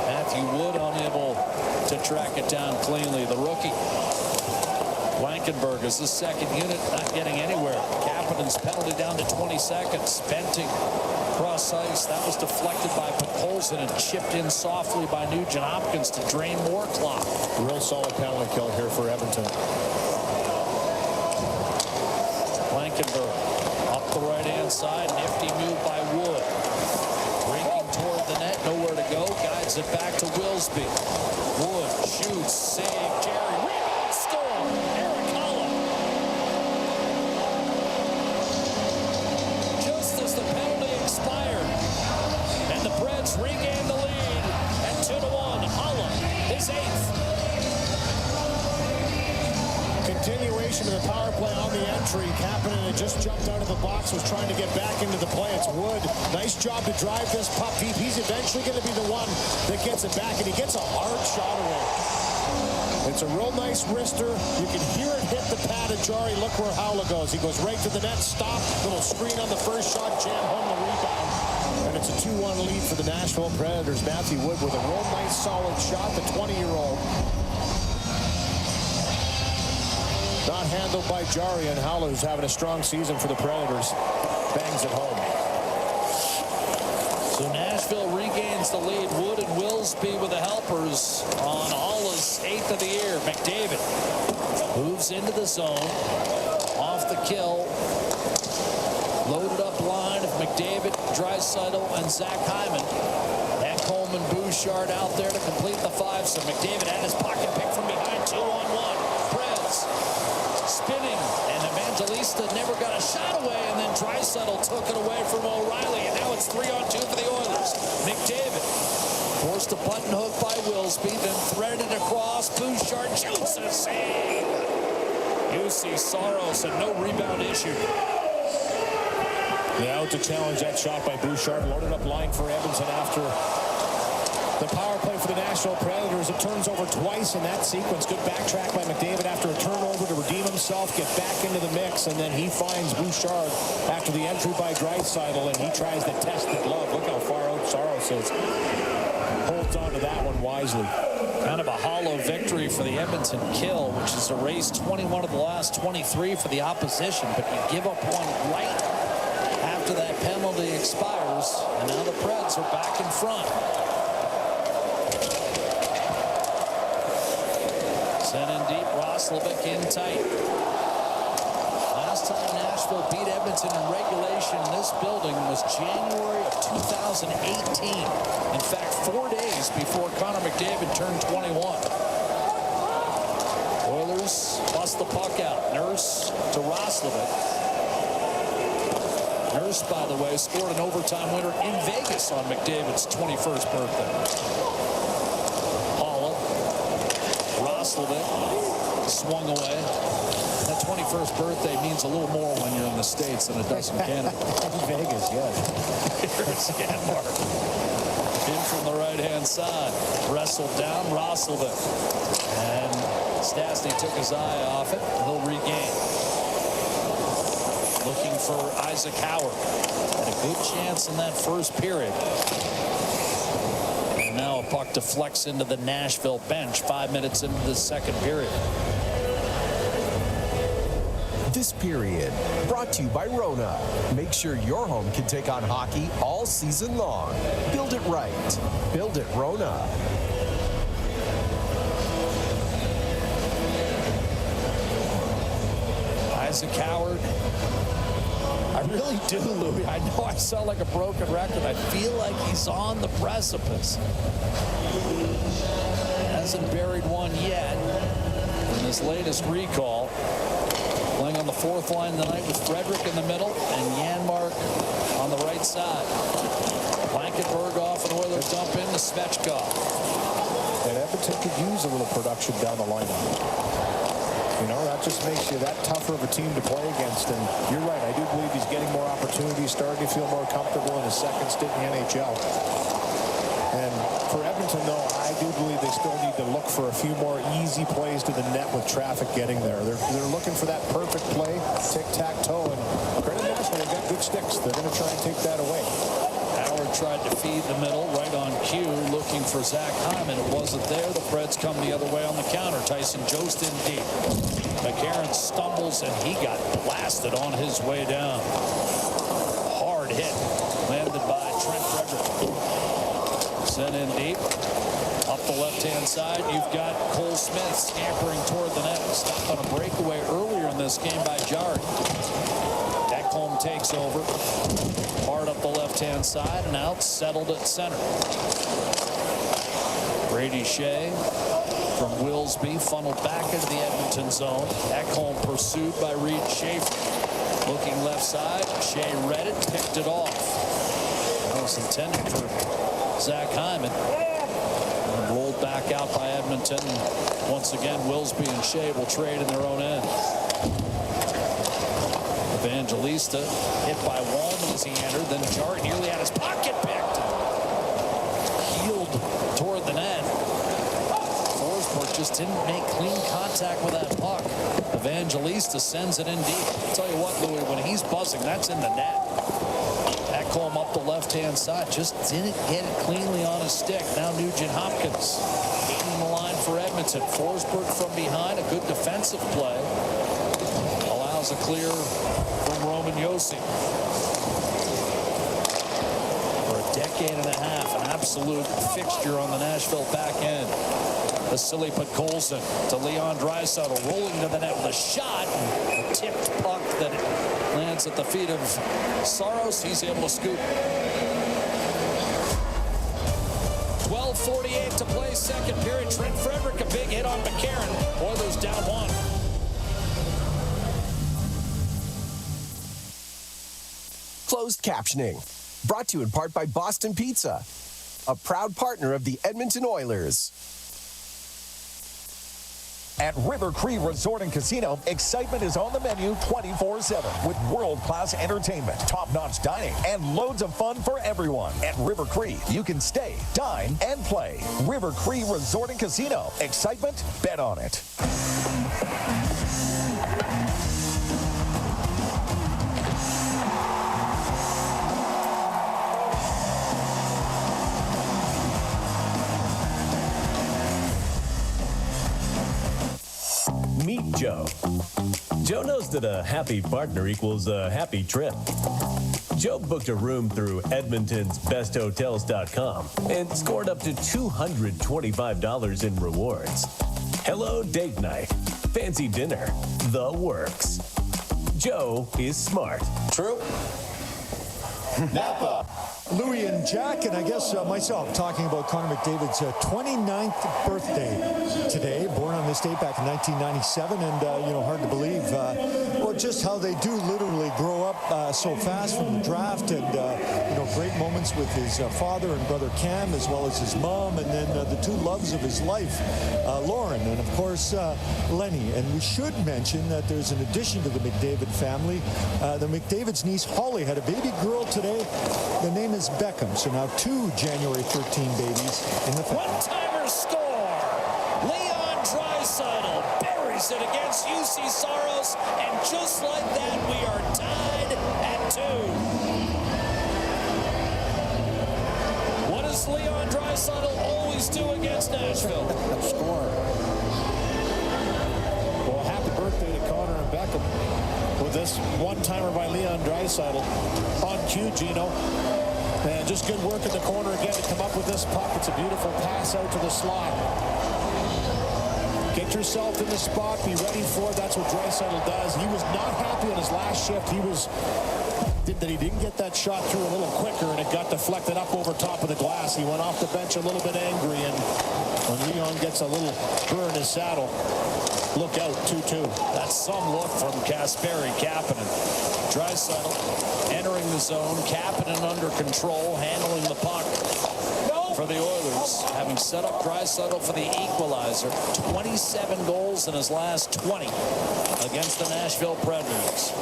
Matthew Wood unable to track it down cleanly, the rookie. Blankenberg is the second unit, not getting anywhere. Kapanen's penalty down to 20 seconds. Benting cross ice. That was deflected by Podkolzin and chipped in softly by Nugent Hopkins to drain more clock. Real solid penalty kill here for Edmonton. Blankenberg up the right-hand side. Nifty move by Wood. Breaking toward the net. Nowhere to go. Guides it back to Wilsby. Wood shoots. Save. Jerry. Rebound. Score. Eric Holla. Just as the penalty expired and the Preds regained the lead at 2-1. Holla, his 8th. Continuation of the power play on the entry. Kapanen had just jumped out of the box, was trying to get back into the play. It's Wood. Nice job to drive this puck deep. He's eventually going to be the one that gets it back, and he gets a hard shot away. It's a real nice wrister. You can hear it hit the pad of Jari. Look where Howla goes. He goes right to the net. Stop. Little screen on the first shot. Jam home the rebound. And it's a 2-1 lead for the Nashville Predators. Matthew Wood with a real nice solid shot. The 20-year-old. Not handled by Jari, and Howla, who's having a strong season for the Predators, bangs it home. So Nashville regains the lead. Wood and Wilsby with the helpers on Holla's 8th of the year. McDavid moves into the zone. Off the kill. Loaded up line of McDavid, Draisaitl, and Zach Hyman. And Coleman Bouchard out there to complete the 5. So McDavid had his pocket pick from behind. 2-on-1. Preds spinning, and Evangelista never got a shot away, and then Draisaitl took it away from O'Reilly, and now it's 3-on-2 for the Oilers. McDavid forced a button hook by Wilsby, then threaded across. Bouchard shoots a save. UC Saros, and no rebound issue. Now to challenge that shot by Bouchard. Loaded up line for Edmonton after the power play for the Nashville Predators. It turns over twice in that sequence. Good backtrack by McDavid after a turnover to redeem himself, get back into the mix, and then he finds Bouchard after the entry by Draisaitl, and he tries to test the glove. Look how far out Saros is. Holds on to that one wisely. Kind of a hollow victory for the Edmonton kill, which has erased 21 of the last 23 for the opposition, but you give up one right after that penalty expires, and now the Preds are back in front. Sent in deep, Roslovic in tight. Last time Nashville beat Edmonton in regulation in this building was January of 2018. In fact, 4 days before Connor McDavid turned 21. Oilers bust the puck out. Nurse to Roslovic. Nurse, by the way, scored an overtime winner in Vegas on McDavid's 21st birthday. Holla. Roslovic swung away. That 21st birthday means a little more when you're in the States than it does in Canada. In Vegas, yes. Here's Janmark. In from the right-hand side. Wrestled down, Roslovic. And Stastny took his eye off it. He'll regain. Looking for Isaac Howard. Had a good chance in that first period. And now a puck deflects into the Nashville bench 5 minutes into the second period. This period brought to you by Rona. Make sure your home can take on hockey all season long. Build it right. Build it Rona. Isaac Howard. I really do, Louis. I know I sound like a broken record. I feel like he's on the precipice. Hasn't buried one yet in his latest recall. Playing on the fourth line tonight with Frederick in the middle and Janmark on the right side. Blankenberg off an Oilers dump in. the Svechkov. And Edmonton could use a little production down the lineup. You know, that just makes you that tougher of a team to play against. And you're right, I do believe he's getting more opportunities, starting to feel more comfortable in his second stint in the NHL. And for Edmonton, though, I do believe they still need to look for a few more easy plays to the net with traffic getting there. They're looking for that perfect play, tic-tac-toe, and credit Nashville, they've got good sticks. They're going to try and take that away. Howard tried to feed the middle, right on cue, looking for Zach Hyman. It wasn't there. The Preds come the other way on the counter. Tyson Jost in deep. McCarron stumbles, and he got blasted on his way down. Hard hit, landed by Trent Frederick. Sent in deep. Up the left-hand side, you've got Cole Smith scampering toward the net. Stopped on a breakaway earlier in this game by Jarry. Ekholm takes over. Hard up the left-hand side and out, settled at center. Brady Shea from Willsby funneled back into the Edmonton zone. Ekholm pursued by Reed Schaefer. Looking left side, Shea read it, picked it off. That was intended for Zach Hyman. And rolled back out by Edmonton. Once again, Willsby and Shea will trade in their own end. Evangelista hit by Wallman as he entered. Then Jarry nearly had his pocket picked. Heeled toward the net. Forsberg just didn't make clean contact with that puck. Evangelista sends it in deep. I'll tell you what, Louis, when he's buzzing, that's in the net. Ekholm up the left-hand side. Just didn't get it cleanly on his stick. Now Nugent Hopkins gaining the line for Edmonton. Forsberg from behind. A good defensive play. Allows a clear from Roman Josi. For a decade and a half, an absolute fixture on the Nashville back end. Vasily Podkolzin to Leon Draisaitl, rolling to the net with a shot. A tipped puck that lands at the feet of Saros. He's able to scoop. 12:48 to play, second period. Trent Frederick, a big hit on McCarron. Oilers down one. Closed captioning. Brought to you in part by Boston Pizza, a proud partner of the Edmonton Oilers. At River Cree Resort and Casino, excitement is on the menu 24/7 with world-class entertainment, top-notch dining, and loads of fun for everyone. At River Cree, you can stay, dine, and play. River Cree Resort and Casino. Excitement? Bet on it. Meet Joe. Joe knows that a happy partner equals a happy trip. Joe booked a room through Edmonton's besthotels.com and scored up to $225 in rewards. Hello date night, fancy dinner, the works. Joe is smart. True. Napa. Louis and Jack, and I guess myself, talking about Connor McDavid's 29th birthday today, born on this date back in 1997, and, hard to believe, just how they do literally grow up so fast from the draft, and, great moments with his father and brother Cam, as well as his mom, and then the two loves of his life, Lauren, and, of course, Lenny. And we should mention that there's an addition to the McDavid family. The McDavid's niece, Holly, had a baby girl today. The name is Beckham. So now 2 January 13 babies in the family. One-timer score. Leon Draisaitl buries it against UC Saros, and just like that, we are tied at 2. What does Leon Draisaitl always do against Nashville? Score. Well, happy birthday to Connor and Beckham with this one-timer by Leon Draisaitl on cue, Gino. And just good work in the corner again to come up with this puck. It's a beautiful pass out to the slot. Get yourself in the spot. Be ready for it. That's what Draisaitl does. He was not happy on his last shift. He didn't get that shot through a little quicker, and it got deflected up over top of the glass. He went off the bench a little bit angry, and when Leon gets a little burr in his saddle, look out, 2-2. That's some look from Kasperi Kapanen. Draisaitl entering the zone. Kapanen under control, handling the puck. No for the Oilers, having set up Draisaitl for the equalizer. 27 goals in his last 20 against the Nashville Predators.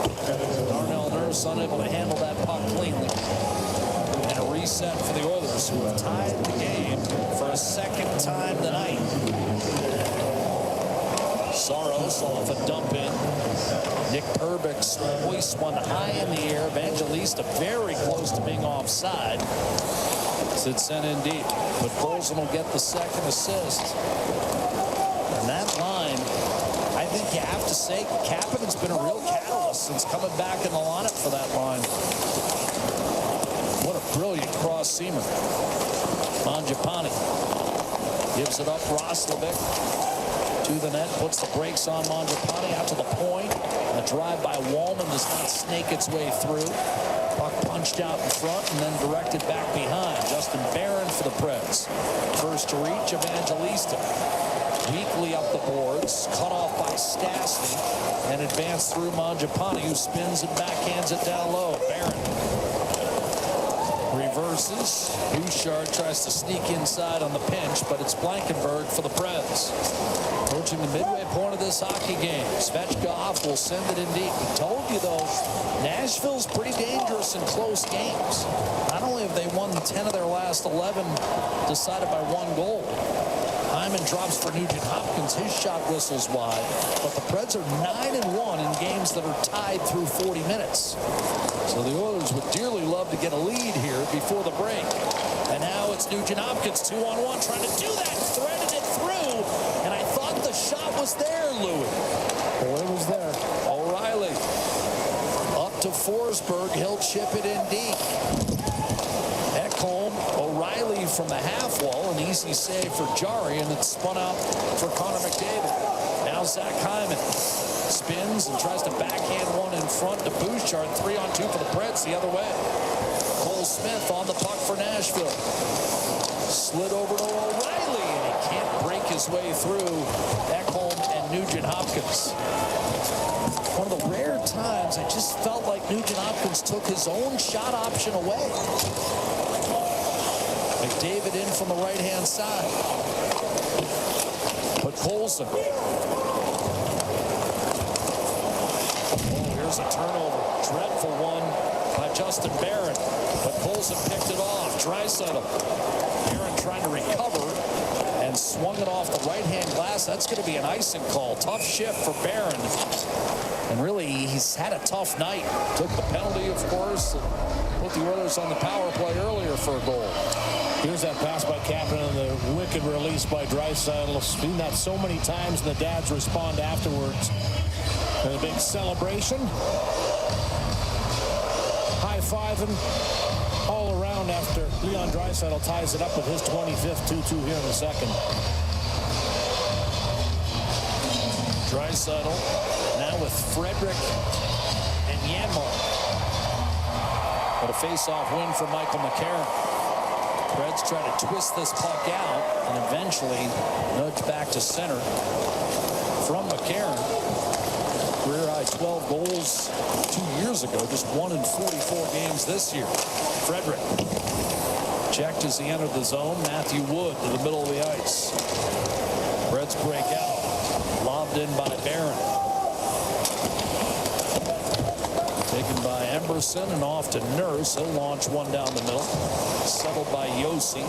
Darnell Nurse unable to handle that puck cleanly. And a reset for the Oilers, who have tied the game for a second time tonight. Saros off a dump in. Nick Perbix hoists one high in the air. Evangelista very close to being offside. It's sent in deep. But Colson will get the second assist. And that line, I think you have to say, Kapanen's been a real catalyst since coming back in the lineup for that line. What a brilliant cross-seamer. Mangiapane gives it up. Roslovic to the net, puts the brakes on Mangiapane out to the point. A drive by Wallman does not snake its way through. Puck punched out in front and then directed back behind. Justin Barron for the Preds. First to reach, Evangelista. Weakly up the boards, cut off by Stastny, and advanced through Mangiapane, who spins and backhands it down low. Barron reverses. Bouchard tries to sneak inside on the pinch, but it's Blankenberg for the Preds. Approaching the midway point of this hockey game. Svechkov will send it in deep. We told you, though, Nashville's pretty dangerous in close games. Not only have they won 10 of their last 11 decided by 1 goal. Hyman drops for Nugent Hopkins. His shot whistles wide. But the Preds are 9-1 in games that are tied through 40 minutes. So the Oilers would dearly love to get a lead here before the break. And now it's Nugent Hopkins 2-on-1 trying to do that. Threaded it through. And I thought the shot was there, Louis. Boy, it was there. O'Reilly up to Forsberg. He'll chip it in deep. Ekholm, O'Reilly from the half wall. An easy save for Jari, and it's spun out for Connor McDavid. Now Zach Hyman spins and tries to backhand one in front to Bouchard. 3-on-2 for the Preds the other way. Cole Smith on the puck for Nashville. Slid over to O'Reilly, and he can't break his way through Ekholm and Nugent Hopkins. One of the rare times I just felt like Nugent Hopkins took his own shot option away. McDavid in from the right-hand side. But Colson. Here's a turnover. Dreadful one by Justin Barron. But Colson picked it off. Draisaitl. Barron trying to recover and swung it off the right-hand glass. That's going to be an icing call. Tough shift for Barron. And really, he's had a tough night. Took the penalty, of course. Put the Oilers on the power play earlier for a goal. Here's that pass by Kapanen and the wicked release by Draisaitl. Seen that so many times, and the dads respond afterwards. And a big celebration. High-fiving all around after Leon Draisaitl ties it up with his 25th 2-2 here in the second. Draisaitl now with Frederick and Janmark. But a face-off win for Michael McCarron. Preds try to twist this puck out and eventually nudge back to center from McCarron. Career-high 12 goals 2 years ago, just 1 in 44 games this year. Frederick checked as he entered the zone. Matthew Wood to the middle of the ice. Preds break out. Lobbed in by Barron. Taken by Emberson and off to Nurse. He'll launch one down the middle. Settled by Yossi.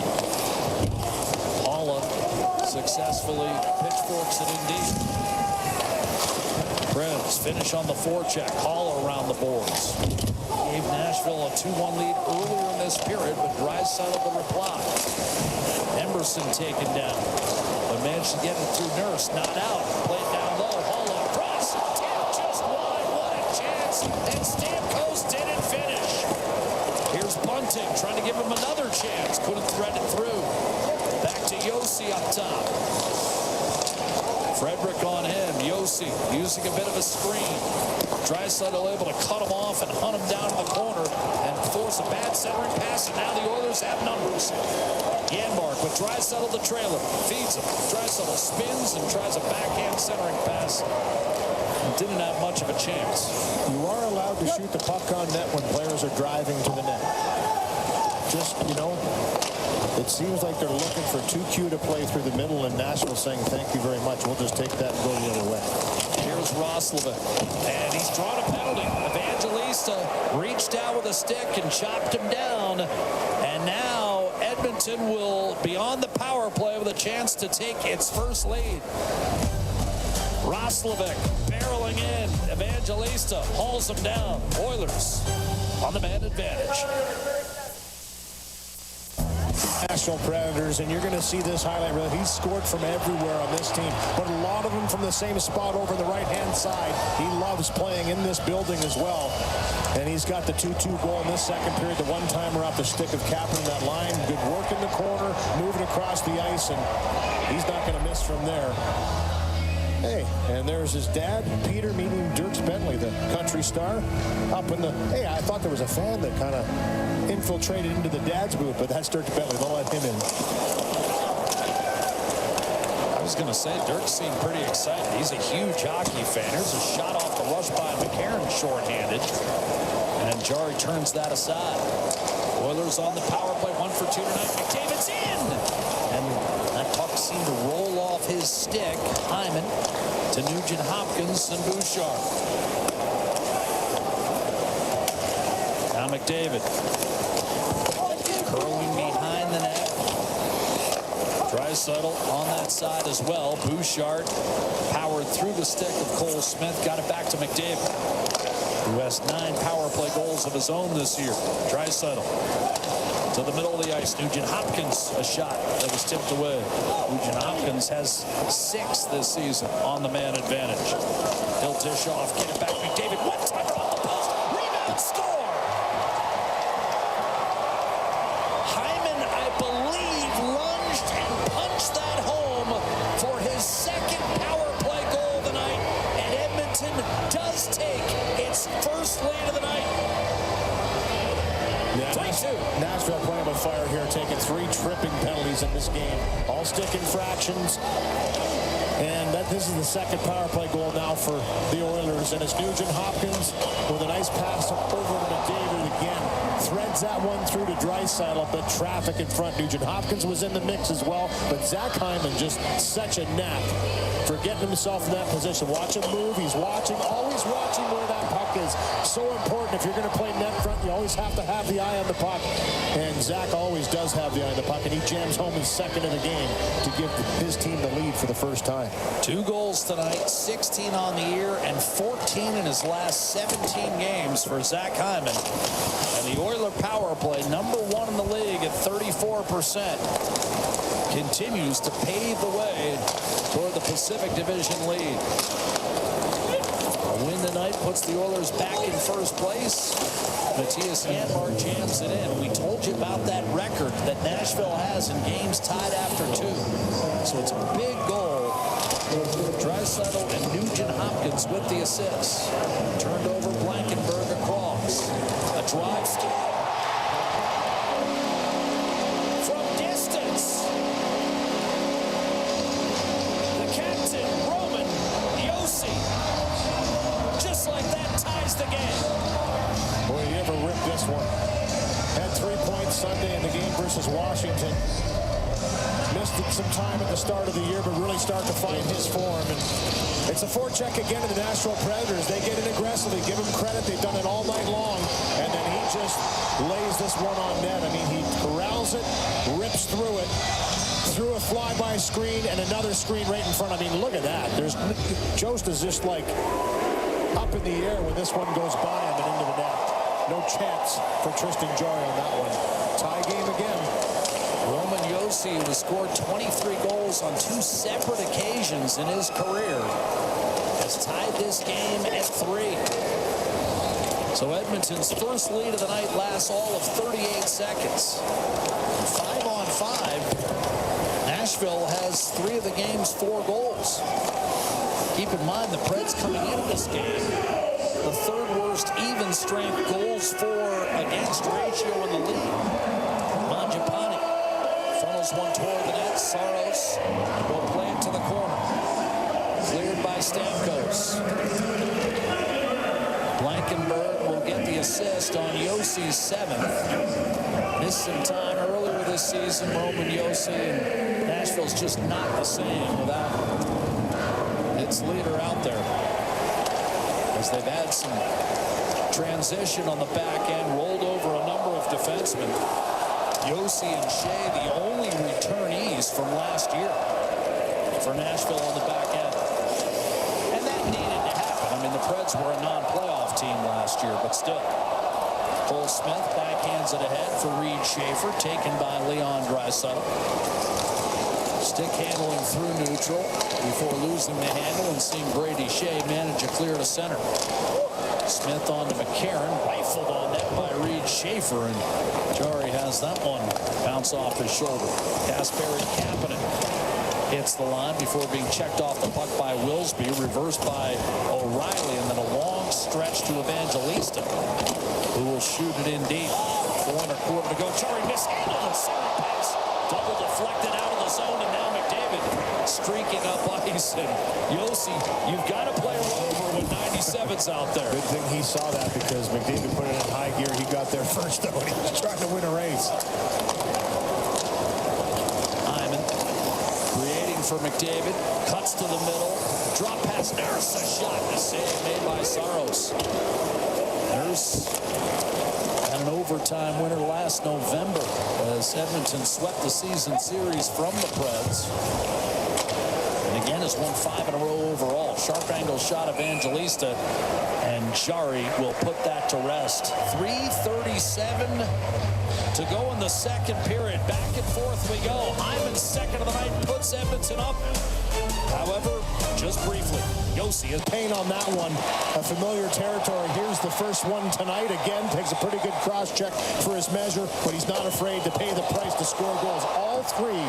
Paula successfully pitchforks it in deep. Preds finish on the forecheck. Haller around the boards. Gave Nashville a 2-1 lead earlier in this period, but Draisaitl the reply. Emberson taken down. But managed to get it through Nurse. Not out. Played down low. Haller across. Tip just wide. What a chance. And Stamkos didn't finish. Here's Bunting trying to give him another chance. Couldn't thread it through. Back to Yossi up top. Frederick on him. Yossi using a bit of a screen. Draisaitl able to cut him off and hunt him down in the corner and force a bad centering pass. And now the Oilers have numbers. Janmark with Draisaitl the trailer. Feeds him. Draisaitl spins and tries a backhand centering pass. Didn't have much of a chance. You are allowed to shoot the puck on net when players are driving to the net. Just, you know, It seems like they're looking for 2Q to play through the middle, and Nashville saying, thank you very much. We'll just take that and go the other way. Here's Roslovic, and he's drawn a penalty. Evangelista reached out with a stick and chopped him down. And now Edmonton will be on the power play with a chance to take its first lead. Roslovic barreling in. Evangelista hauls him down. Oilers on the man advantage. Nashville Predators, and you're going to see this highlight reel. He's scored from everywhere on this team, but a lot of them from the same spot over the right-hand side. He loves playing in this building as well, and he's got the 2-2 goal in this second period. The one-timer off the stick of Kapanen that line. Good work in the corner, moving across the ice, and he's not going to miss from there. Hey, and there's his dad, Peter, meeting Dirk Bentley, the country star, up in the... Hey, I thought there was a fan that kind of infiltrated into the dad's booth, but that's Dirk Bentley. They'll let him in. I was going to say, Dirk seemed pretty excited. He's a huge hockey fan. There's a shot off the rush by McCarron, shorthanded. And Jari turns that aside. Oilers on the power play, 1 for 2 tonight. McDavid's in! And that puck seemed to roll off his stick. Hyman to Nugent Hopkins and Bouchard. Now McDavid curling behind the net. Draisaitl on that side as well. Bouchard powered through the stick of Cole Smith. Got it back to McDavid, who has 9 power play goals of his own this year. Draisaitl to the middle of the ice. Nugent Hopkins, a shot that was tipped away. Nugent Hopkins has 6 this season on the man advantage. He'll dish off, get it back. McDavid, one-timer on the post, rebound, score! Hyman, I believe, lunged and punched that home for his second power play goal of the night, and Edmonton does take its first lead of the night. Nashville playing with fire here, taking 3 tripping penalties in this game. All stick infractions. And this is the second power play goal now for the Oilers. And it's Nugent Hopkins with a nice pass over to McDavid again. Threads that one through to Draisaitl, but traffic in front. Nugent Hopkins was in the mix as well. But Zach Hyman just such a knack for getting himself in that position. Watch him move. He's watching, always watching where that puck is. So important. If you're going to play net front, you always have to have the eye on the puck. And Zach always does have the eye on the puck. And he jams home his second of the game to give his team the lead for the first time. 2 goals tonight, 16 on the year, and 14 in his last 17 games for Zach Hyman. And the Oiler power play, number 1 in the league at 34%, continues to pave the way toward the Pacific Division lead. A win tonight puts the Oilers back in first place. Matthias Janmark jams it in. We told you about that record that Nashville has in games tied after 2. So it's a big goal. Draisaitl and Nugent Hopkins with the assists. Turned over Blankenberg across. A drive from distance. The captain, Roman Josi. Just like that ties the game. Boy, you ever rip this one. Had 3 points Sunday in the game versus Washington. Missed it some time at the start of the year, but really start to find his form. And it's a forecheck again to the Nashville Predators. They get in aggressively. Give him credit. They've done it all night long. And then he just lays this one on net. I mean, he corrals it, rips through it, threw a flyby screen and another screen right in front. I mean, look at that. Jost is just like up in the air when this one goes by him and into the net. No chance for Tristan Jarry on that one. Tie game again. Roman Josi, who has scored 23 goals on 2 separate occasions in his career, has tied this game at 3. So Edmonton's first lead of the night lasts all of 38 seconds. 5 on 5. Nashville has 3 of the game's 4 goals. Keep in mind, the Preds coming into this game, the 3rd worst even strength goals for against ratio in the league. Mangiapane funnels one toward the net. Saros will play it to the corner. Cleared by Stamkos. Blankenberg will get the assist on Josi's 7th. Missed some time earlier this season, Roman Josi, and Nashville's just not the same without its leader out there. As they've had some transition on the back end, rolled over a number of defensemen. Josi and Shea, the only returnees from last year for Nashville on the back end. And that needed to happen. I mean, the Preds were a non-playoff team last year, but still. Cole Smith backhands it ahead for Reed Schaefer, taken by Leon Draisaitl. Stick handling through neutral before losing the handle and seeing Brady Shea manage a clear to center. Smith on to McCarron, rifled on net by Reed Schaefer, and Jari has that one bounce off his shoulder. Kasperi Kapanen hits the line before being checked off the puck by Wilsby, reversed by O'Reilly, and then a long stretch to Evangelista, who will shoot it in deep. 4.25 to go. Jari mishandled the center pass. Double deflected out of the zone, and now McDavid streaking up ice. And Josi, you've got to play over when 97's out there. Good thing he saw that, because McDavid put it in high gear. He got there first, though, and he was trying to win a race. Hyman creating for McDavid. Cuts to the middle. Drop pass. Nurse, a shot. A save made by Saros. Nurse had an overtime winner last November as Edmonton swept the season series from the Preds. And again has won 5 in a row overall. Sharp angle shot Evangelista, and Jari will put that to rest. 3:37 to go in the second period. Back and forth we go. Hyman's second of the night puts Edmonton up. However, just briefly, Josi is pain on that one. A familiar territory. Here's the first one tonight. Again, takes a pretty good cross check for his measure, but he's not afraid to pay the price to score goals. All three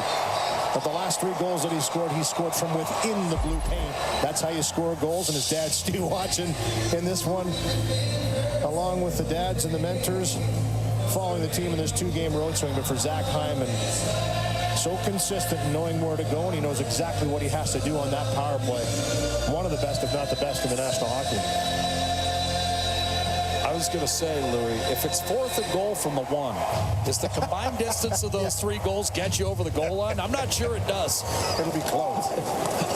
of the last 3 goals that he scored from within the blue paint. That's how you score goals. And his dad, Stu, watching in this one, along with the dads and the mentors, following the team in this 2-game road swing. But for Zach Hyman, so consistent in knowing where to go, and he knows exactly what he has to do on that power play. One of the best, if not the best, in the National Hockey League. I was going to say, Louis, if it's 4th and goal from the 1, does the combined distance of those 3 goals get you over the goal line? I'm not sure it does. It'll be close.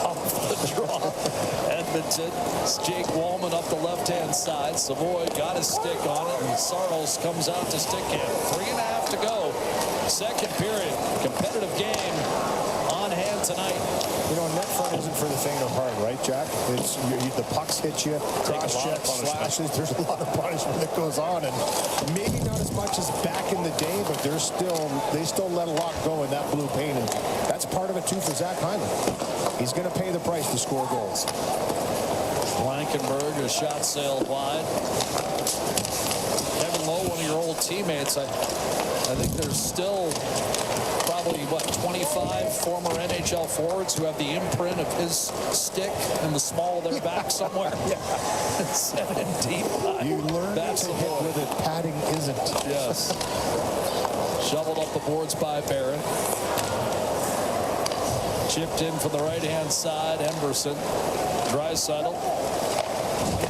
Off the draw. Edmonton, it's Jake Wallman up the left-hand side. Savoy got his stick on it, and Saros comes out to stick him. 3.5 to go. Second period. Competitive game on hand tonight. You know, net front isn't for the faint of heart, right, Jack? It's the pucks hit you, cross checks, slashes. There's a lot of punishment that goes on, and maybe not as much as back in the day, but they still let a lot go in that blue paint, and that's part of it too for Zach Hyman. He's going to pay the price to score goals. Blankenberg, a shot sailed wide. Kevin Lowe, one of your old teammates. I think there's still probably, 25 former NHL forwards who have the imprint of his stick in the small of their back somewhere. Set it deep. You learn That's to hit with it. Padding isn't. Yes. Shoveled up the boards by Barron. Chipped in from the right-hand side. Emberson. Draisaitl.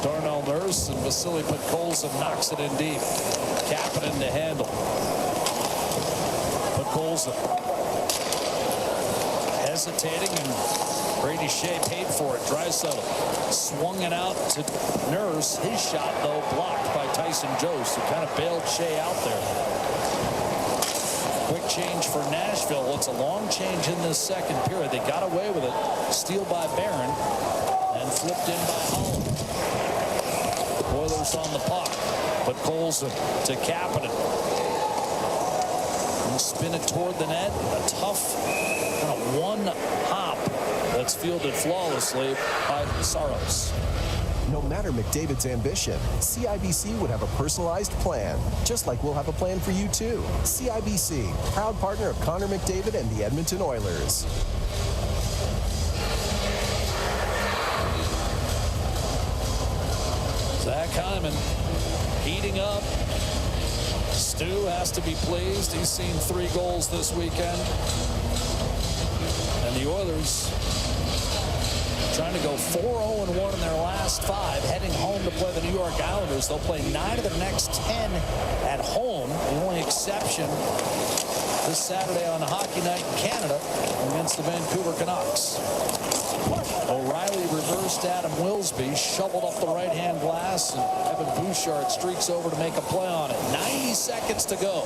Darnell Nurse and Vasily Podkolzin knocks it in deep. Kapanen to handle. Podkolzin hesitating, and Brady Shea paid for it. Draisaitl swung it out to Nurse. His shot, though, blocked by Tyson Jost, who kind of bailed Shea out there. Quick change for Nashville. It's a long change in this second period. They got away with it. Steal by Barron and flipped in by Holland. Oilers on the puck, but Colson to Kapanen. And spin it toward the net. A tough kind of one hop that's fielded flawlessly by Saros. No matter McDavid's ambition, CIBC would have a personalized plan, just like we'll have a plan for you too. CIBC, proud partner of Connor McDavid and the Edmonton Oilers. Zach Hyman heating up. Stu has to be pleased. He's seen 3 goals this weekend. And the Oilers trying to go 4-0-1 in their last 5, heading home to play the New York Islanders. They'll play 9 of the next 10 at home. The only exception this Saturday on Hockey Night in Canada against the Vancouver Canucks. O'Reilly reversed Adam Wilsby, shoveled up the right-hand glass, and Evan Bouchard streaks over to make a play on it. 90 seconds to go.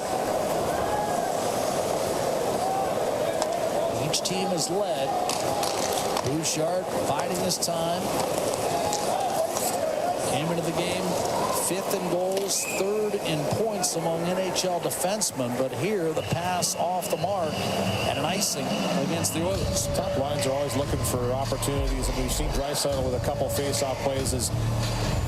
Each team is led. Bouchard biding his time. Came into the game 5th in goals, 3rd in points among NHL defensemen, but here the pass off the mark and an icing against the Oilers. Top lines are always looking for opportunities, and we've seen Draisaitl with a couple face-off plays. As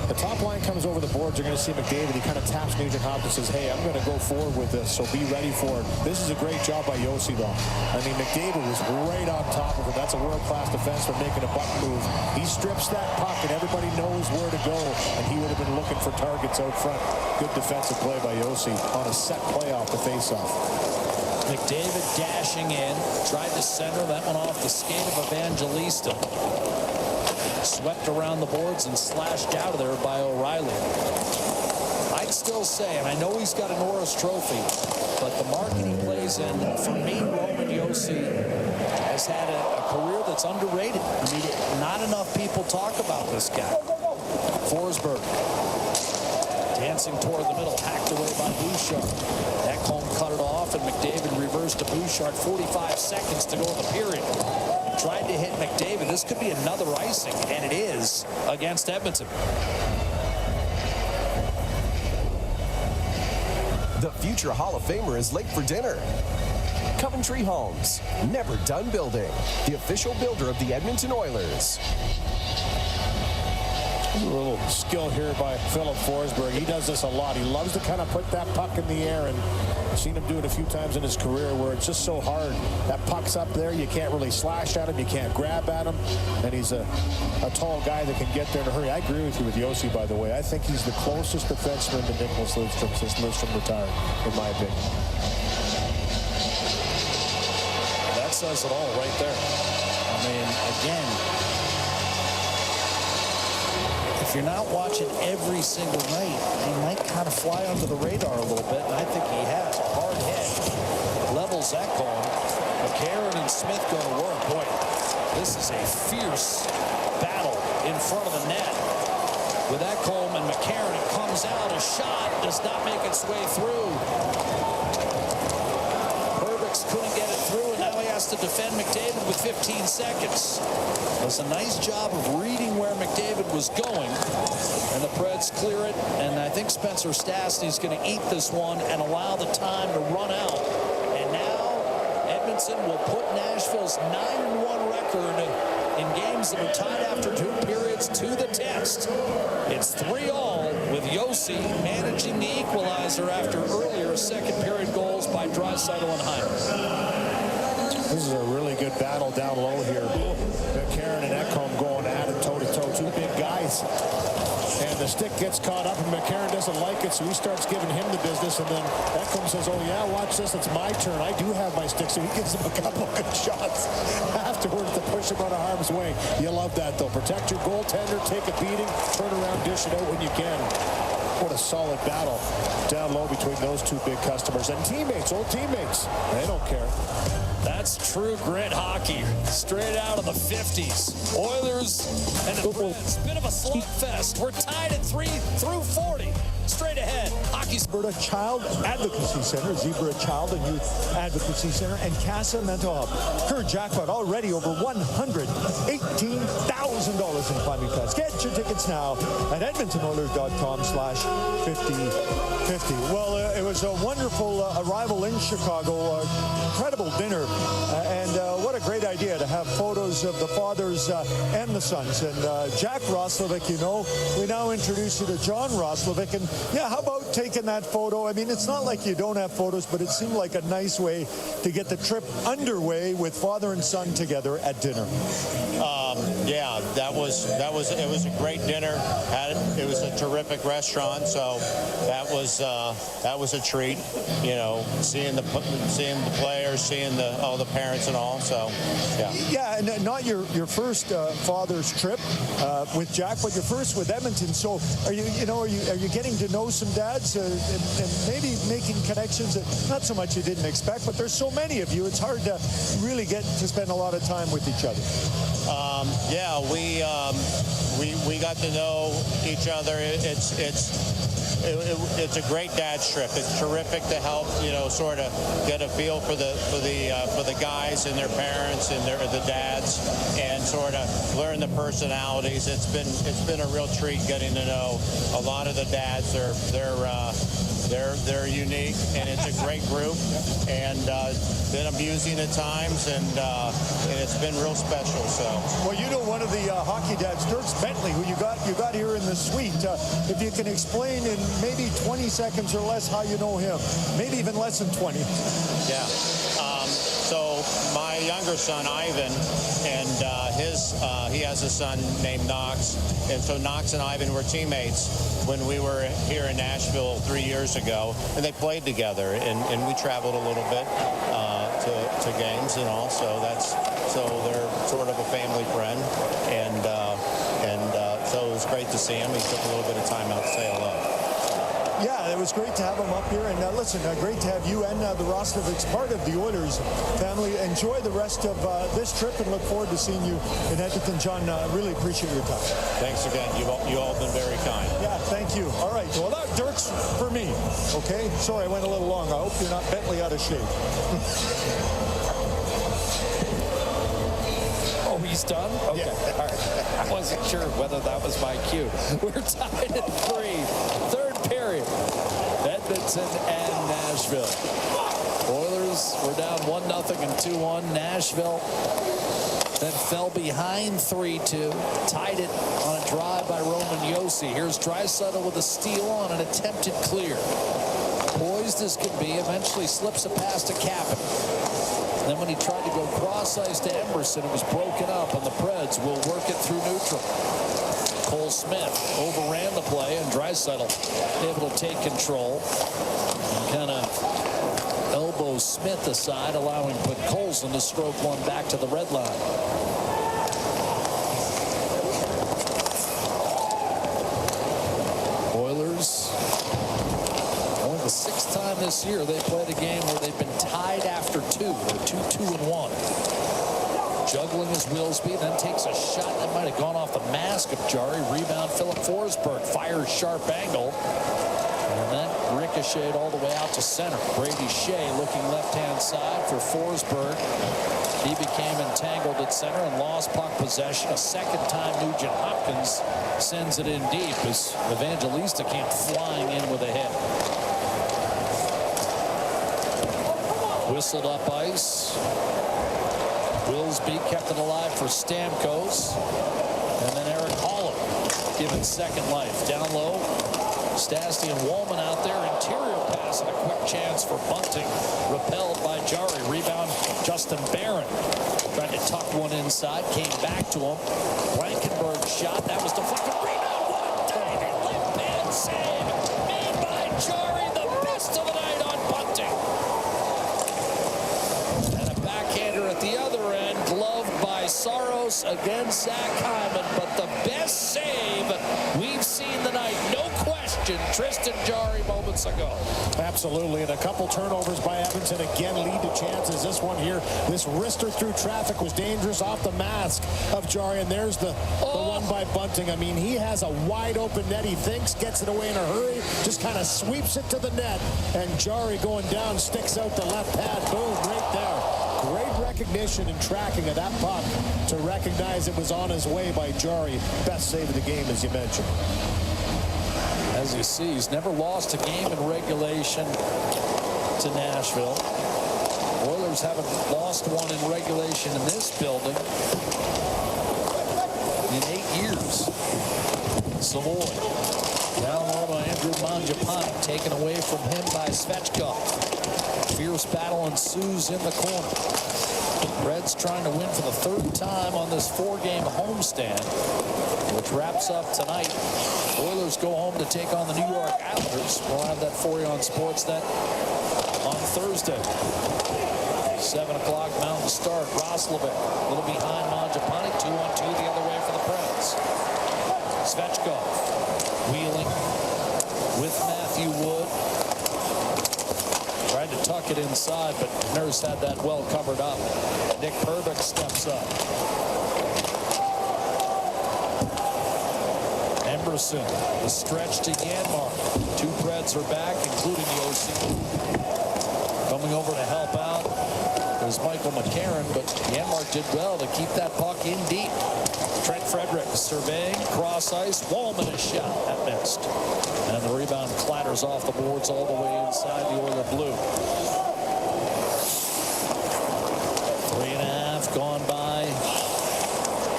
the top line comes over the boards, you're going to see McDavid. He kind of taps Nugent Hopkins and says, hey, I'm going to go forward with this, so be ready for it. This is a great job by Yossi, though. I mean, McDavid was right on top of it. That's a world-class defenseman making a buck move. He strips that puck, and everybody knows where to go, and he would have been looking for targets out front. Good defensive play by Yossi on a set play off the face-off. McDavid dashing in, tried to center. That one off the skate of Evangelista. Swept around the boards and slashed out of there by O'Reilly. I'd still say, and I know he's got a Norris Trophy, but the market he plays in, for me, Roman Yossi has had a career that's underrated. I mean, not enough people talk about this guy. Forsberg dancing toward the middle, hacked away by Bouchard. Ekholm cut it off, and McDavid reversed to Bouchard. 45 seconds to go in the period. Tried to hit McDavid. This could be another icing, and it is against Edmonton. The future Hall of Famer is late for dinner. Coventry Homes, never done building. The official builder of the Edmonton Oilers. A little skill here by Philip Forsberg. He does this a lot. He loves to kind of put that puck in the air, and I've seen him do it a few times in his career where it's just so hard. That puck's up there. You can't really slash at him. You can't grab at him. And he's a tall guy that can get there in a hurry. I agree with you with Yossi, by the way. I think he's the closest defenseman to Nicholas Lidstrom since Lidstrom retired, in my opinion. That says it all right there. I mean, again, if you're not watching every single night, he might kind of fly under the radar a little bit, and I think he has. Hard hit. Levels Ekholm. McCarron and Smith go to work. Boy, this is a fierce battle in front of the net. With Ekholm and McCarron, it comes out. A shot does not make its way through. Hervix couldn't get it through, and now he has to defend McDavid with 15 seconds. Does a nice job of reading where McDavid was going, and the Preds clear it, and I think Spencer Stastny's going to eat this one and allow the time to run out. And now Edmonton will put Nashville's 9-1 record in games that are tied after 2 periods to the test. It's 3-all with Yossi managing the equalizer after earlier second period goals by Draisaitl and Hyman. This is a really good battle down low here. McCarron and Ekholm going at it toe-to-toe. 2 big guys. And the stick gets caught up, and McCarron doesn't like it, so he starts giving him the business. And then Ekholm says, oh, yeah, watch this. It's my turn. I do have my stick. So he gives him a couple of good shots afterwards to push him out of harm's way. You love that, though. Protect your goaltender. Take a beating. Turn around. Dish it out when you can. What a solid battle down low between those 2 big customers. And teammates, old teammates. They don't care. That's true grit hockey, straight out of the 50s. Oilers and the Preds, bit of a slugfest. We're tied at 3 through 40. Straight ahead, hockey's Alberta Child Advocacy Center, Zebra Child and Youth Advocacy Center, and Casa Mental Health. Current jackpot already over $118,000 in climbing pass. Get your tickets now at edmontonoilers.com/5050. Well, it was a wonderful arrival in Chicago, incredible dinner, and what a great idea to have photos of the fathers and the sons. And Jack Roslovic, you know, we now introduce you to John Roslovic. And yeah, how about taking that photo? I mean, it's not like you don't have photos, but it seemed like a nice way to get the trip underway with father and son together at dinner. Yeah, it was a great dinner. It was a terrific restaurant, so that was a treat. You know, seeing the players, seeing all the parents and all. So, yeah. Yeah, and not your first father's trip with Jack, but your first with Edmonton. So, are you getting to know some dads and maybe making connections that not so much you didn't expect, but there's so many of you, it's hard to really get to spend a lot of time with each other. Yeah, we got to know each other. It's a great dad's trip. It's terrific to help, sort of get a feel for the guys and their parents and the dads, and sort of learn the personalities. It's been a real treat getting to know a lot of the dads. They're unique, and it's a great group, and been amusing at times, and it's been real special. So, well, one of the hockey dads, Dirk Bentley, who you got here in the suite. If you can explain in maybe 20 seconds or less how you know him, maybe even less than 20. Yeah. So my younger son Ivan, and he has a son named Knox, and so Knox and Ivan were teammates when we were here in Nashville 3 years ago, and they played together, and we traveled a little bit to games and all. So they're sort of a family friend, and so it was great to see him. He took a little bit of time out to say hello. Yeah, it was great to have him up here. And listen, great to have you and the Rostovic's part of the Oilers family. Enjoy the rest of this trip and look forward to seeing you in Edmonton. John, really appreciate your time. Thanks again. You all been very kind. Yeah, thank you. All right. Well, that Dirk's for me. Okay? Sorry, I went a little long. I hope you're not Bentley out of shape. Oh, he's done? Okay. Yeah. All right. I wasn't sure whether that was my cue. We're tied at 3. Third period. Edmonton and Nashville. Oilers were down 1-0 and 2-1. Nashville then fell behind 3-2. Tied it on a drive by Roman Josi. Here's Draisaitl with a steal on an attempted clear. Poised as can be, eventually slips a pass to Kapanen. Then when he tried to go cross-ice to Emerson, it was broken up, and the Preds will work it through neutral. Cole Smith overran the play, and Draisaitl able to take control. And kind of elbow Smith aside, allowing Colson to stroke one back to the red line. Oilers, only the 6th time this year they played a game where they've been tied after 2, or 2-2-1. Juggling his Willsby, then takes a shot that might have gone off the mask of Jarry. Rebound, Philip Forsberg fires sharp angle, and that ricocheted all the way out to center. Brady Shea looking left-hand side for Forsberg. He became entangled at center and lost puck possession. A second time Nugent Hopkins sends it in deep as Evangelista came flying in with a hit. Whistled up ice. Willsby kept it alive for Stamkos. And then Eric Holland given second life. Down low, Stastny and Woolman out there. Interior pass and a quick chance for Bunting. Repelled by Jarry. Rebound, Justin Barron. Tried to tuck one inside. Came back to him. Blankenberg shot. That was deflected. Rebound. What a diving left hand save made by Jarry. The best of the night on Bunting. And a backhander at the other end. Gloved by Saros against Zach Hyman. But the best save we've seen tonight. No question. Tristan Jarry moments ago. Absolutely. And a couple turnovers by Edmonton again lead to chances. This one here, this wrister through traffic was dangerous off the mask of Jarry. And there's the one by Bunting. I mean, he has a wide open net. He thinks, gets it away in a hurry, just kind of sweeps it to the net. And Jarry going down, sticks out the left pad. Boom, right there. Great recognition and tracking of that puck to recognize it was on his way by Jarry. Best save of the game, as you mentioned. As you see, he's never lost a game in regulation to Nashville. Oilers haven't lost one in regulation in this building in 8 years. Savoy down low by Andrew Mangiapane, taken away from him by Svechkov. Fierce battle ensues in the corner. Reds trying to win for the third time on this 4-game homestand, which wraps up tonight. Oilers go home to take on the New York Islanders. We'll have that for you on Sportsnet on Thursday. 7 o'clock Mountain start. Roslovic a little behind Mangiapane. 2-on-2 the other way for the Preds. Svechkov wheeling with Matthew Wood. Tried to tuck it inside, but Nurse had that well covered up. Nick Perbix steps up. Emerson, the stretch to Janmark. 2 Preds are back, including Yossi. Coming over to help out is Michael McCarron, but Janmark did well to keep that puck in deep. Trent Frederick surveying, cross ice. Wallman is shot. That missed. And the rebound clatters off the boards all the way inside the Oiler blue. 3.5 gone by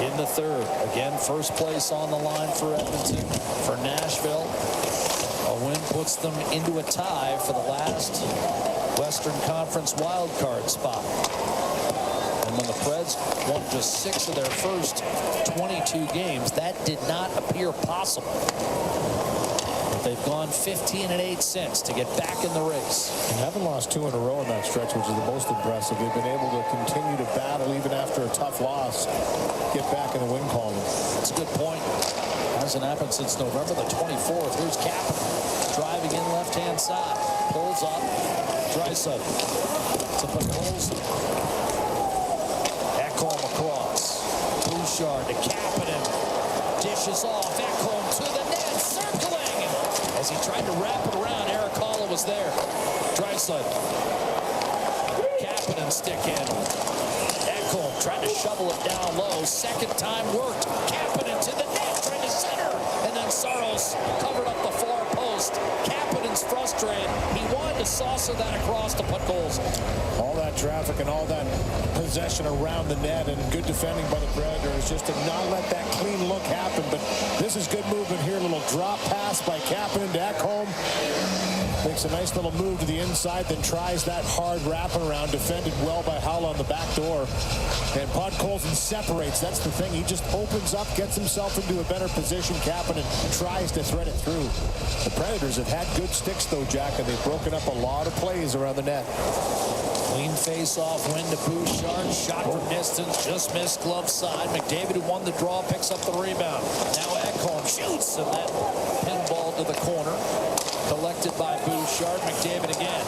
in the third. Again, first place on the line for Edmonton. For Nashville, a win puts them into a tie for the last Western Conference wild card spot. And when the Preds won just 6 of their first 22 games, that did not appear possible. But they've gone 15-8 since to get back in the race. And haven't lost 2 in a row in that stretch, which is the most impressive. They've been able to continue to battle even after a tough loss, get back in the win column. That's a good point. Hasn't happened since November the 24th. Here's Kapanen driving in left-hand side. Pulls up. Draisaitl to Podkolzin. Ekholm across. Bouchard to Kapanen. Dishes off. Ekholm to the net. Circling. As he tried to wrap it around, Eric Haula was there. Draisaitl. Kapanen stick handle. Ekholm tried to shovel it down low. Second time worked. Kapanen to the net. Trying to center. And then Saros covered up the far post. Kapanen's frustrated. He wanted to saucer that across to Podkolzin. All that traffic and all that possession around the net and good defending by the Predators just to not let that clean look happen. But this is good movement here. A little drop pass by Kapanen to Ekholm. Makes a nice little move to the inside, then tries that hard wrapping around. Defended well by Haula on the back door. And Podkolzin separates. That's the thing. He just opens up, gets himself into a better position. Kapanen tries to thread it through. The Predators have had good sticks, though, Jack, and they've broken up a lot of plays around the net. Clean face-off win to Bouchard. Shot from distance, just missed glove side. McDavid, who won the draw, picks up the rebound. Now Ekholm shoots, and that pinball to the corner. Collected by Bouchard. McDavid again.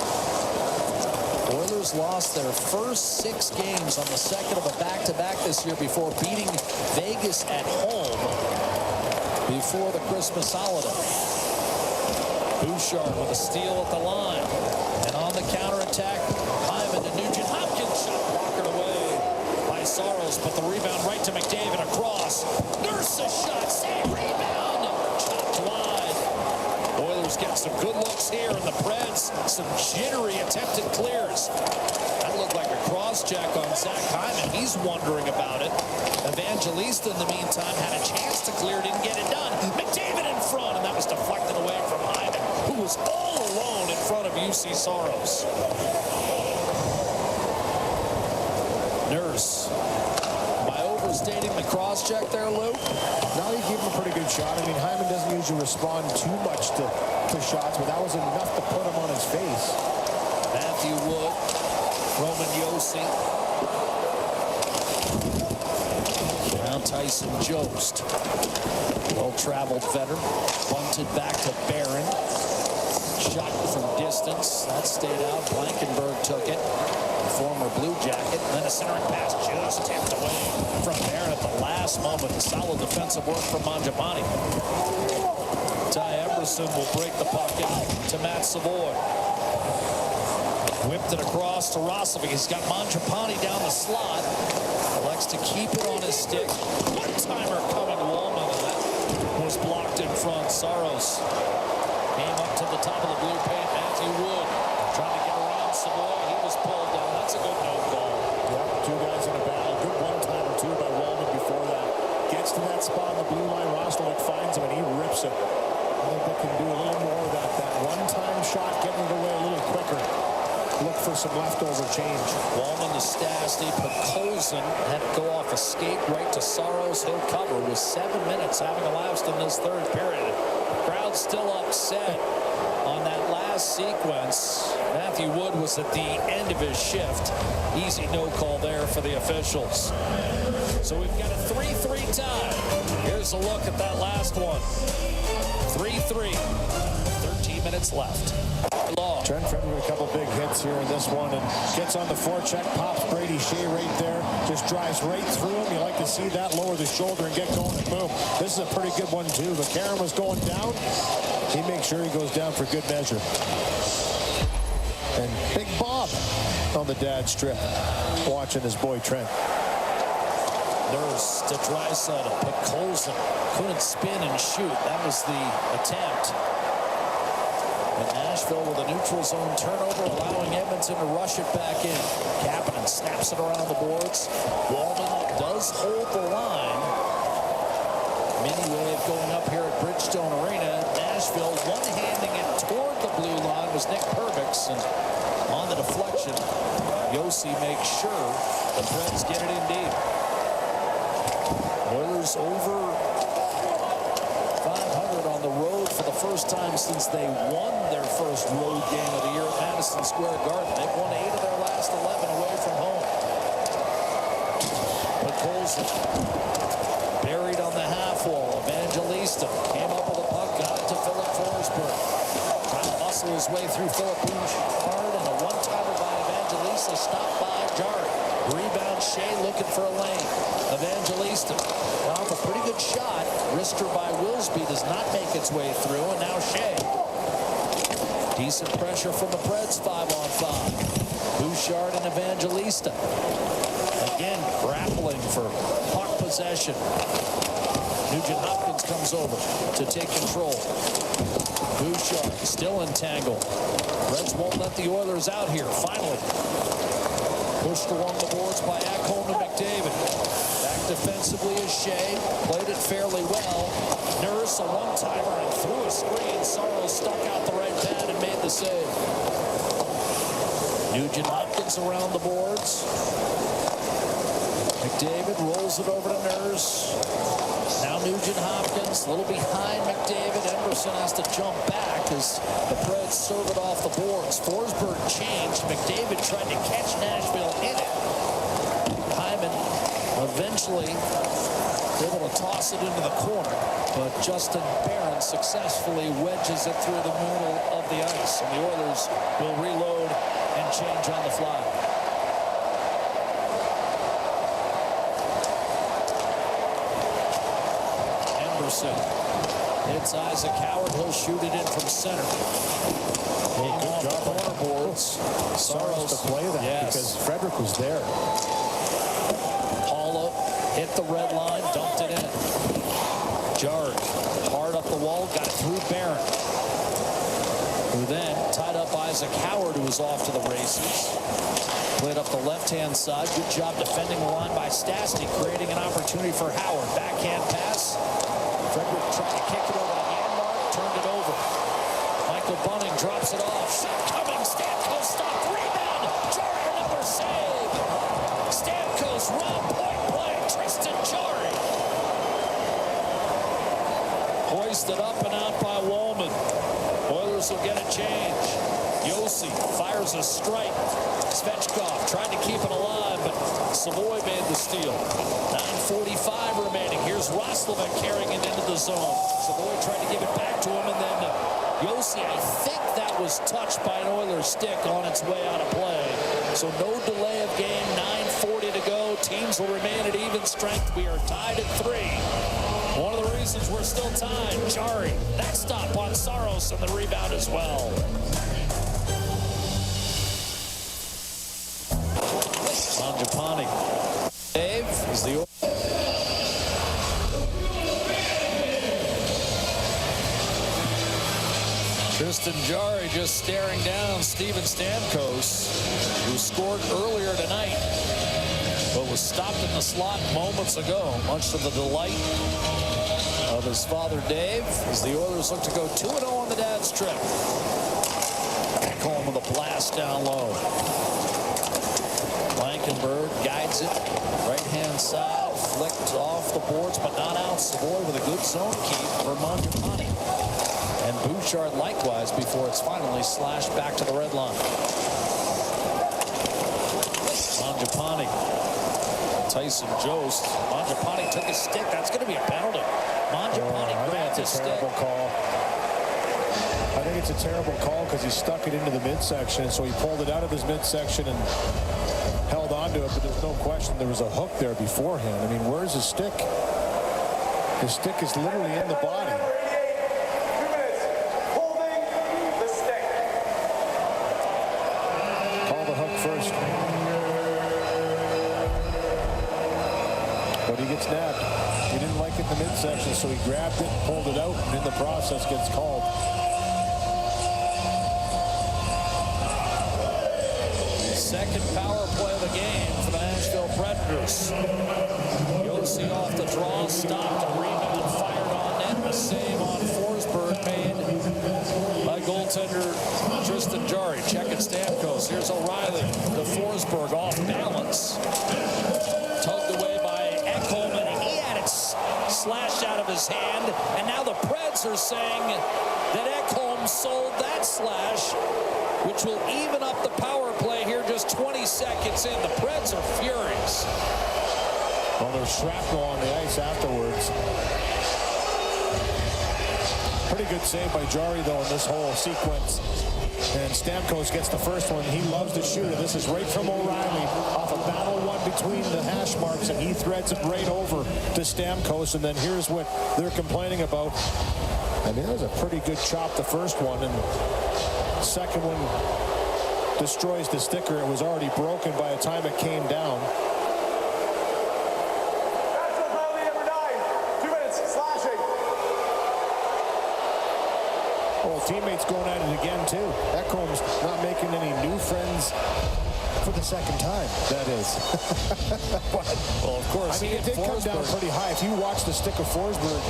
Oilers lost their first 6 games on the second of a back-to-back this year before beating Vegas at home before the Christmas holiday. Bouchard with a steal at the line. And on the counterattack, Hyman to Nugent Hopkins. Shot blockered away by Saros, but the rebound right to McDavid across. Nurse's shot, save, rebound. Chopped wide. Oilers get some good looks here, and the Preds some jittery attempted clears. That looked like a cross-check on Zach Hyman. He's wondering about it. Evangelista, in the meantime, had a chance to clear, didn't get it done. McDavid in front, and that was deflected away from Hyman, who was all alone in front of UC Saros. Nurse. By overstating the cross-check there, Lou? No, he gave him a pretty good shot. I mean, Hyman doesn't usually respond too much to shots, but that was enough to put him on his face. Matthew Wood, Roman Josi. Now Tyson Jost. Well-traveled veteran. Bunted back to Barron. Shot from distance. That stayed out. Blankenberg took it. The former Blue Jacket. And then a centering pass just tipped away from Barron at the last moment. Solid defensive work from Mangiapane. Ty Emerson will break the puck out to Matt Savoy. Whipped it across to Roslovic. He's got Mangiapane down the slot. Likes to keep it on his stick. One-timer coming. Wallman, and that was blocked in front. Saros came up to the top of the blue paint. Matthew Wood trying to get around Savoy. He was pulled down. That's a good no call. Yep, 2 guys in a battle. Good one-timer, too, by Wallman before that. Gets to that spot on the blue line. Roslovic finds him, and he rips it. I think they can do a little more of that. That one-time shot, getting it away a little quicker. look for some leftover change. Wallman to Stastny. Podkolzin had to go off a skate right to Saros. He'll cover with 7 minutes having elapsed in this third period. Crowd still upset on that last sequence. Matthew Wood was at the end of his shift. Easy no call there for the officials. So we've got a 3-3 tie. Here's a look at that last one. 3-3. 13 minutes left. Trent Frederick with a couple big hits here in this one and gets on the forecheck, pops Brady Shea right there, just drives right through him. You like to see that, lower the shoulder and get going and boom. This is a pretty good one too. But Karen was going down. He makes sure he goes down for good measure. And Big Bob on the dad strip, watching his boy Trent. Nurse to Draisaitl. Podkolzin couldn't spin and shoot. That was the attempt. But Nashville with a neutral zone turnover, allowing Edmonton to rush it back in. Kapanen snaps it around the boards. Wallman does hold the line. Mini wave going up here at Bridgestone Arena. Nashville one-handing it toward the blue line was Nick Perbix. And on the deflection, Josi makes sure the Preds get it in deep. Oilers over 500 on the road for the first time since they won their first road game of the year at Madison Square Garden. They've won 8 of their last 11 away from home. Podkolzin buried on the half wall. Evangelista came up with a puck, got it to Philip Forsberg. Trying to muscle his way through Philip Bouchard, and a one-timer by Evangelista stopped by Jarry. Rebound Shea looking for a lane. Evangelista off a pretty good shot. Wrister by Wilsby does not make its way through, and now Shea. Decent pressure from the Preds, 5-on-5. Bouchard and Evangelista. Again, grappling for puck possession. Nugent Hopkins comes over to take control. Bouchard still entangled. Reds won't let the Oilers out here. Finally. Pushed along the boards by Ekholm to McDavid. Back defensively is Shea. Played it fairly well. Nurse, a one-timer, and through a screen. Saros stuck out the right pad and made the save. Nugent Hopkins around the boards. McDavid rolls it over to Nurse. Now Nugent Hopkins, a little behind McDavid. Emerson has to jump back as the Preds serve it off the boards. Forsberg changed. McDavid tried to catch Nashville in it. Hyman eventually able to toss it into the corner, but Justin Barron successfully wedges it through the middle of the ice, and the Oilers will reload and change on the fly. Hits Isaac Howard. He'll shoot it in from center. Hey, good job on corner boards. Saros to play that, yes, because Frederick was there. Paula hit the red line, dumped it in. Jarry hard up the wall, got it through Barron, who then tied up Isaac Howard, who was off to the races. Played up the left-hand side. Good job defending the line by Stastny, creating an opportunity for Howard. Backhand pass. Frederick tried to kick it over to Janmark, turned it over. Michael Bunning drops it off. Shot coming. Stamkos stopped. Rebound. Jarry, another save. Stamkos, run, point blank. Tristan Jarry. Hoisted up and out by Wallman. Oilers will get a change. Josi fires a strike. Svechkov tried to keep it alive, but Savoy made the steal. 9:45 remaining. Here's Roslovic carrying it into the zone. Savoy tried to give it back to him, and then Josi, I think that was touched by an Oilers stick on its way out of play. So no delay of game. 9:40 to go. Teams will remain at even strength. We are tied at 3. One of the reasons we're still tied. Jarry, that stop on Saros and the rebound as well. On Japani. Dave is the... Tristan Jarry just staring down Steven Stamkos, who scored earlier tonight, but was stopped in the slot moments ago, much to the delight of his father Dave, as the Oilers look to go 2-0 on the dad's trip. Back home with a blast pass down low. Blankenberg guides it. Right-hand side, flicked off the boards, but not out. Savoy with a good zone keep for Mangiapane. And Bouchard likewise before it's finally slashed back to the red line. Mangiapane. Tyson Jost. Mangiapane took his stick. That's going to be a penalty. Mangiapane grabbed his stick. Call. I think it's a terrible call because he stuck it into the midsection, so he pulled it out of his midsection and held onto it, but there's no question there was a hook there beforehand. I mean, where's his stick? His stick is literally in the body. 2 minutes. Holding the stick. Call the hook first. But he gets nabbed. He didn't like it in the midsection, so he grabbed it, pulled it out, and in the process gets called. Second power play of the game for the Nashville Predators. Josi off the draw, stopped, a rebound, fired on net, a save on Forsberg made by goaltender Tristan Jarry. Check it, Stamkos. Here's O'Reilly to Forsberg, off balance. Tugged away by Ekholm, and he had it slashed out of his hand. And now the Preds are saying that Ekholm sold that slash, which will even up the power play here just 20 seconds in. The Preds are furious. Well, there's shrapnel on the ice afterwards. Pretty good save by Jarry, though, in this whole sequence. And Stamkos gets the first one. He loves to shoot it. This is right from O'Reilly off a battle one between the hash marks, and he threads it right over to Stamkos. And then here's what they're complaining about. I mean, that was a pretty good chop, the first one, and second one destroys the sticker. It was already broken by the time it came down. National penalty number 9. 2 minutes. Slashing. Well, teammates going at it again, too. Ekholm's not making any new friends for the second time, that is. But, well, of course, I mean, it did come down pretty high. If you watch the stick of Forsberg,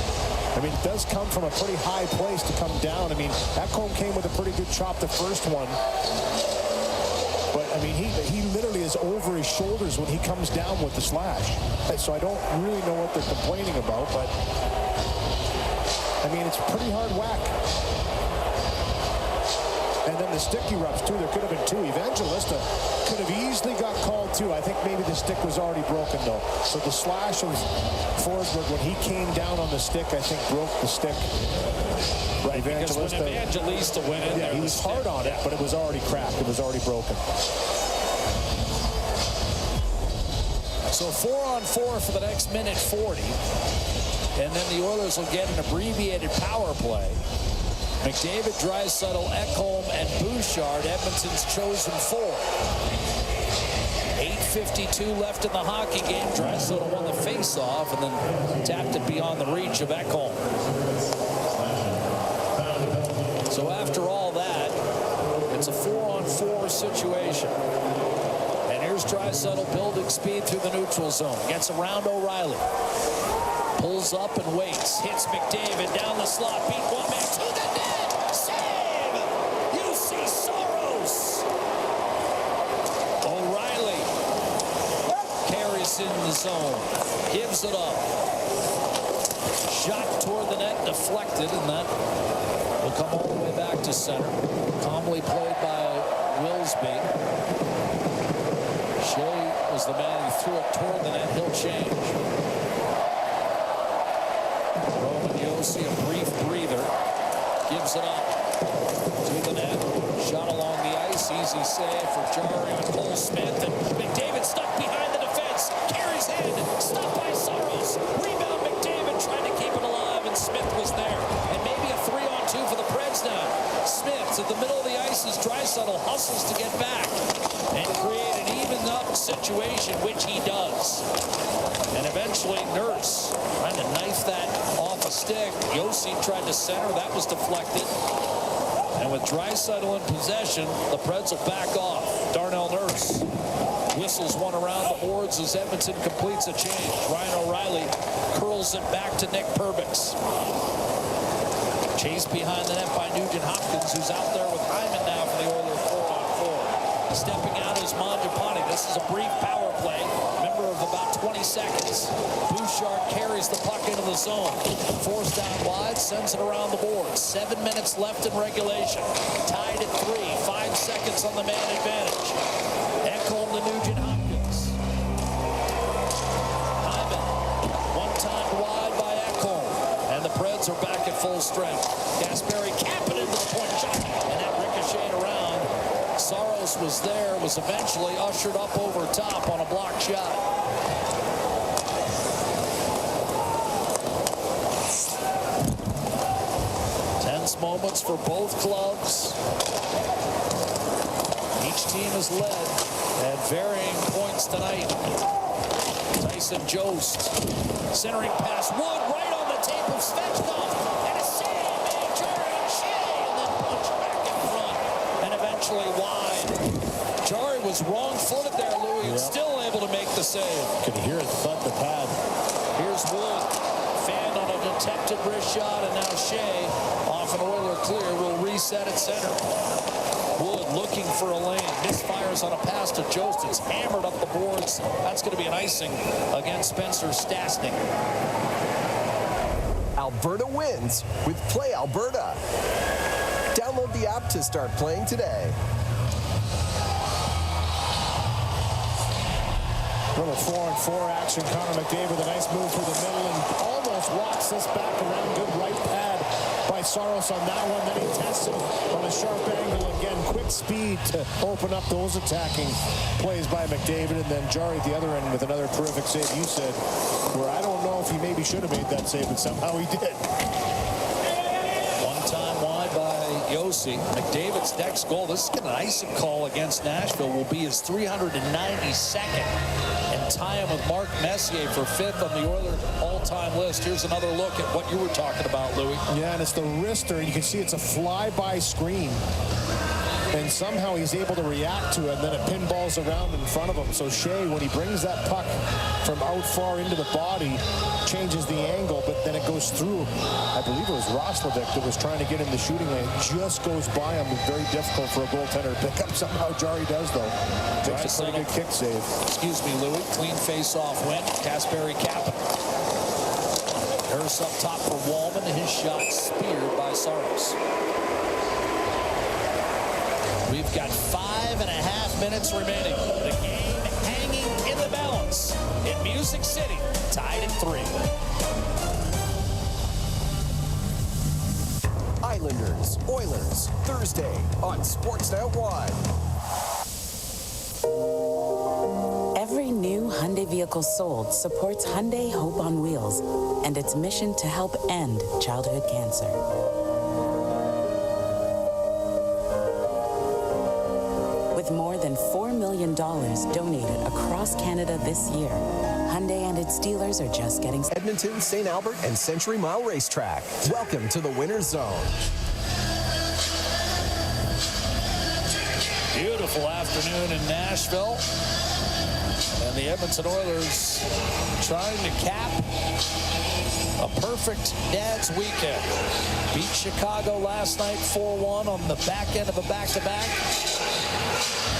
I mean, it does come from a pretty high place to come down. I mean, Ekholm came with a pretty good chop the first one. But, I mean, he literally is over his shoulders when he comes down with the slash. So I don't really know what they're complaining about, but, I mean, it's pretty hard whack. And then the stick erupts, too. There could have been 2. Evangelista could have easily got called, too. I think maybe the stick was already broken, though. So the slash of Forsberg, when he came down on the stick, I think broke the stick. Right, because when Evangelista went in there, he was hard on it, but it was already cracked. It was already broken. So 4-on-4 for the next minute 40. And then the Oilers will get an abbreviated power play. McDavid, Draisaitl, Ekholm, and Bouchard, Edmonton's chosen 4. 8:52 left in the hockey game. Draisaitl won the face-off and then tapped it beyond the reach of Ekholm. So after all that, it's a 4-on-4 situation. And here's Draisaitl building speed through the neutral zone. Gets around O'Reilly. Pulls up and waits. Hits McDavid down the slot. Beat one man to the net. Save! UC Soros. O'Reilly carries in the zone. Gives it up. Shot toward the net. Deflected. And that will come all the way back to center. Calmly played by Willsby. Shea was the man who threw it toward the net. He'll change. See a brief breather, gives it up to the net, shot along the ice, easy save for Jarry and Cole Smith, and McDavid stuck behind the defense, carries in, stopped by Soros, rebound McDavid trying to keep it alive, and Smith was there, and maybe a 3-on-2 for the Preds now. Smith to the middle of the ice as Draisaitl hustles to get back and create an even up situation, which he does. And eventually Nurse trying to knife that off a stick. Josi tried to center. That was deflected. And with Draisaitl in possession, the Preds will back off. Darnell Nurse whistles one around the boards as Edmonton completes a change. Ryan O'Reilly curls it back to Nick Perbix. Chased behind the net by Nugent Hopkins, who's out there with Hyman now for the Oilers 4-on-4. Stepping out is Mangiapane. This is a brief power play. Remember, of about 20 seconds. Bouchard carries the puck into the zone. Forced out wide, sends it around the board. 7 minutes left in regulation. Tied at 3. 5 seconds on the man advantage. Ekholm to Nugent-Hopkins. Hyman, one time wide by Ekholm. And the Preds are back at full strength. Kasperi Kapanen into the point shot. And that ricocheted around. Saros was there, was eventually ushered up over top on a block shot. Tense moments for both clubs. Each team is led at varying points tonight. Tyson Jost, centering pass, Wood right on the tape of Svechnikov, and a save made Jari Shea, and then punched back in front, and eventually wide. Jari was wrong-footed there, Louis, and still able to make the save. Could hear it thud the pad. Here's Wood, fanned on an attempted wrist shot, and now Shea, off an Oiler clear, will reset at center. Wood looking for a lane, misfires on a pass to Jost. It's hammered up the boards. That's going to be an icing against Spencer Stastny. Alberta wins with Play Alberta. Download the app to start playing today. Little 4-on-4 action. Connor McDavid with a nice move through the middle and almost walks this back around. Good right pad by Saros on that one. Then he tests it on a sharp angle. Again, quick speed to open up those attacking plays by McDavid. And then Jari at the other end with another terrific save, you said, where I don't know if he maybe should have made that save, but somehow he did. One time wide by Yossi. McDavid's next goal, this is an icing call against Nashville, will be his 392nd. And tie him with Mark Messier for 5th on the Oilers all-time list. Here's another look at what you were talking about, Louis. Yeah, and it's the wrister, and you can see it's a fly-by screen. And somehow he's able to react to it, and then it pinballs around in front of him. So Shea, when he brings that puck from out far into the body, changes the angle, but then it goes through. I believe it was Roslovic that was trying to get in the shooting lane. Just goes by him. Very difficult for a goaltender to pick up. Somehow Jari does, though. Makes a pretty good kick save. Excuse me, Louis. Clean face-off win. Kasperi Kapanen. Nurse up top for Wallman. His shot speared by Saros. We've got 5.5 minutes remaining. The game hanging in the balance in Music City, tied at 3. Islanders, Oilers, Thursday on Sportsnet 1. Every new Hyundai vehicle sold supports Hyundai Hope on Wheels and its mission to help end childhood cancer. With more than $4 million donated across Canada this year, Hyundai and its dealers are just getting started. Edmonton, St. Albert, and Century Mile Racetrack. Welcome to the Winner's Zone. Beautiful afternoon in Nashville. And the Edmonton Oilers trying to cap a perfect dad's weekend. Beat Chicago last night 4-1 on the back end of a back-to-back.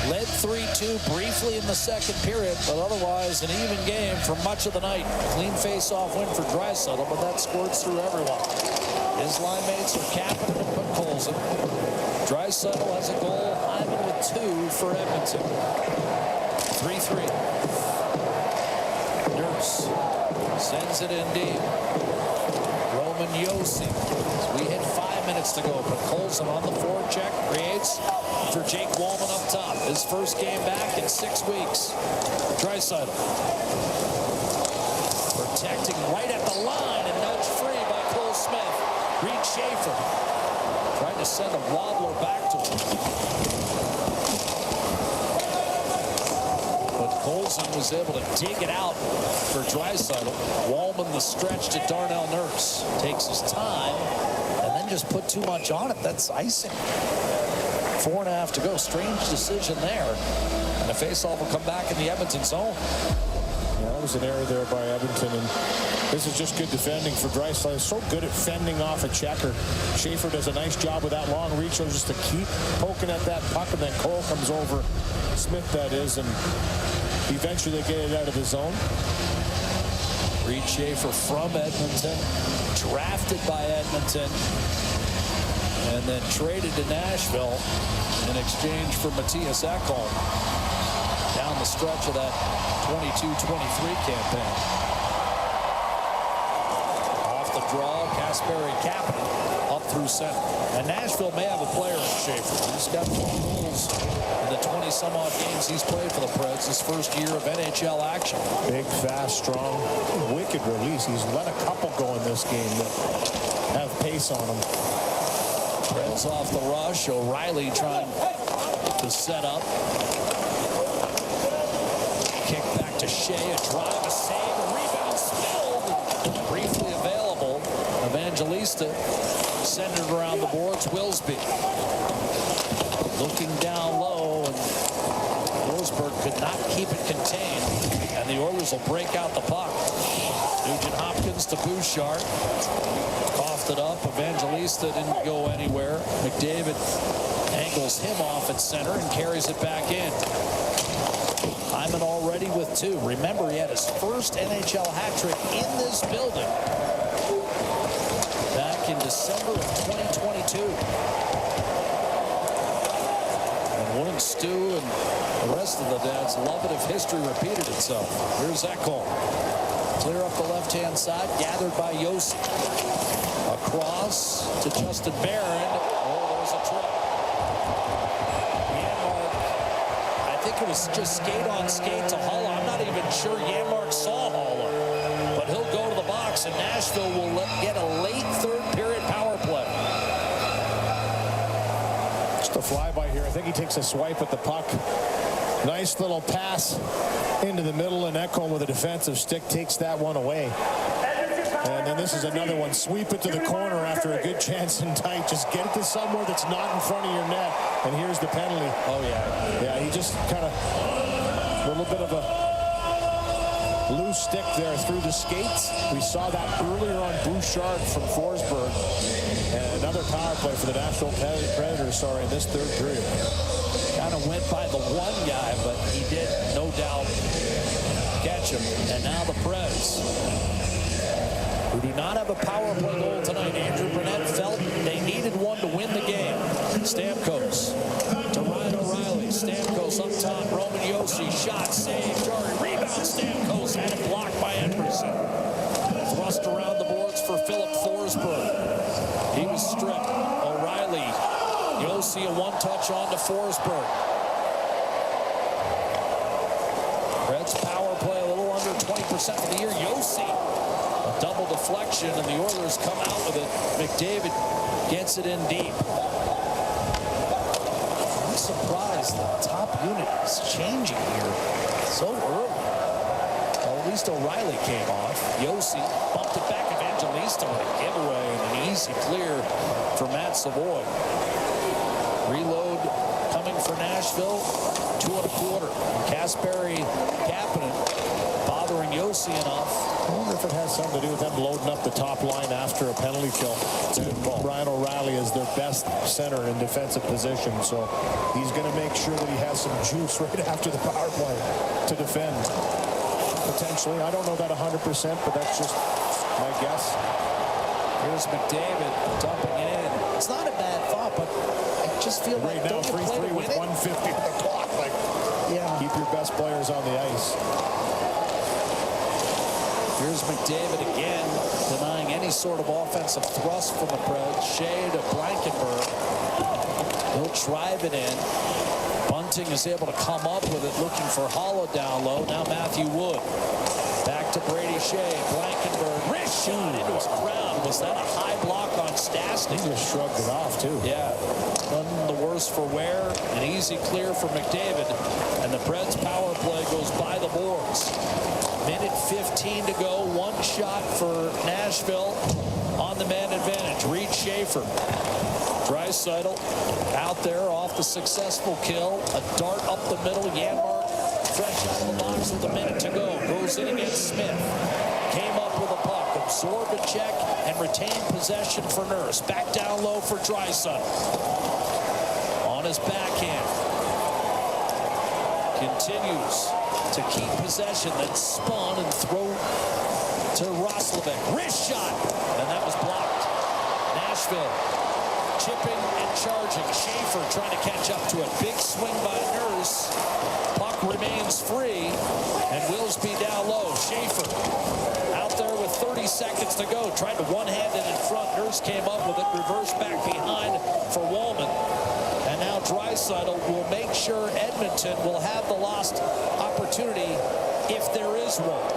Led 3-2 briefly in the second period, but otherwise an even game for much of the night. Clean face-off win for Draisaitl, but that squirts through everyone. His line mates are Kapanen and Colson. Draisaitl has a goal. Hyman with 2 for Edmonton. 3-3. Nurse sends it in deep. Roman Josi. We hit 5 minutes to go, but Colson on the forecheck creates for Jake Wallman up top. His first game back in 6 weeks. Draisaitl protecting right at the line and nudged free by Cole Smith. Reed Schaefer trying to send a wobbler back to him. But Colson was able to dig it out for Draisaitl. Wallman the stretch to Darnell Nurse. Takes his time and then just put too much on it. That's icing. 4.5 to go. Strange decision there. And the faceoff will come back in the Edmonton zone. Yeah, that was an error there by Edmonton, and this is just good defending for Draisaitl. So good at fending off a checker. Schaefer does a nice job with that long reach, just to keep poking at that puck, and then Cole comes over Smith, that is, and eventually get it out of the zone. Reed Schaefer from Edmonton, drafted by Edmonton, and then traded to Nashville in exchange for Matthias Ekholm down the stretch of that 22-23 campaign. Off the draw, Kasperi Kapanen up through center. And Nashville may have a player in Schaefer. He's got 4 goals in the 20-some-odd games he's played for the Preds his first year of NHL action. Big, fast, strong, wicked release. He's let a couple go in this game that have pace on him. Preds off the rush. O'Reilly trying to set up. Kick back to Shea. A drive, a save, a rebound, spilled. Briefly available. Evangelista send it around the boards. Wilsby looking down low, and Forsberg could not keep it contained, and the Oilers will break out the puck. Nugent Hopkins to Bouchard. Coughed it up. Evangelista didn't go anywhere. McDavid angles him off at center and carries it back in. Hyman already with 2. Remember, he had his first NHL hat trick in this building back in December of 2022. And wouldn't Stu and the rest of the dads love it if history repeated itself. Here's Ekholm. Clear up the left-hand side, gathered by Josi. Across to Justin Barron. Oh, there's a trip. Janmark, I think it was just skate on skate to Haula. I'm not even sure Janmark saw Haula. But he'll go to the box, and Nashville will get a late third-period power play. Just a flyby here. I think he takes a swipe at the puck. Nice little pass into the middle, and Ekholm with a defensive stick takes that one away. And then this is another one. Sweep it to the corner after a good chance in tight. Just get it to somewhere that's not in front of your net. And here's the penalty. Oh, yeah. Yeah, he just kind of a little bit of a loose stick there through the skates. We saw that earlier on Bouchard from Forsberg. And another power play for the Nashville Predators, in this third period. Kind of went by the one guy, but he did, no doubt, catch him. And now the Preds, who do not have a power play goal tonight. Andrew Burnett felt they needed one to win the game. Stamkos to Ryan O'Reilly. Stamkos up top. Roman Josi. Shot, save, Jarry. Rebound. Stamkos had it blocked by Anderson. Thrust around the boards for Philip Forsberg. He was stripped. O'Reilly. Josi a one-touch on to Forsberg. Reds power play a little under 20% for the year. Josi. A double deflection, and the Oilers come out with it. McDavid gets it in deep. I'm surprised the top unit is changing here so early. Well, at least O'Reilly came off. Josi bumped it back. Evangelista with a giveaway and an easy clear for Matt Savoy. Reload coming for Nashville. 2 1/4. Kasperi Kapanen bothering Josi enough. I wonder if it has something to do with them loading up the top line after a penalty kill. Ryan O'Reilly is their best center in defensive position, so he's going to make sure that he has some juice right after the power play to defend. Potentially. I don't know that 100%, but that's just my guess. Here's McDavid dumping it in. It's not a bad thought, but I just feel right like now 3-3 with 150 on the clock. Like, yeah. Keep your best players on the ice. Here's McDavid again, denying any sort of offensive thrust from the Preds. Shea to Blankenberg. He'll drive it in. Bunting is able to come up with it, looking for Haula down low. Now Matthew Wood. Back to Brady Shea. Blankenberg. Wrist shot into his ground. Was that a high block on Stastny? He just shrugged it off, too. Yeah. None the worse for wear. An easy clear for McDavid. And the Preds power play goes by the boards. Minute 15 to go. One shot for Nashville on the man advantage. Reed Schaefer. Draisaitl out there off the successful kill. A dart up the middle. Janmark fresh out of the box with a minute to go. Goes in against Smith. Came up with a puck. Absorbed a check and retained possession for Nurse. Back down low for Draisaitl. On his backhand. continues to keep possession, then spawn and throw to Roslovic. Wrist shot, and that was blocked. Nashville chipping and charging. Schaefer trying to catch up to it. Big swing by Nurse. Puck remains free, and Willsby down low. Schaefer out there with 30 seconds to go. Tried to one-hand it in front. Nurse came up with it. Reverse back behind for Wallman. And now Draisaitl will make sure Edmonton will have the lost opportunity if there is one.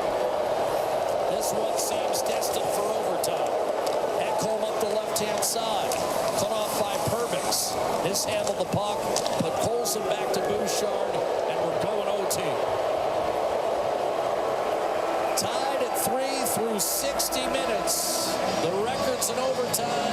This one seems destined for overtime. Ekholm up the left-hand side. Cut off by Perbix. Mishandled the puck. Put Colson back to Bouchard. And we're going OT. Tied at 3 through 60 minutes. The record's in overtime.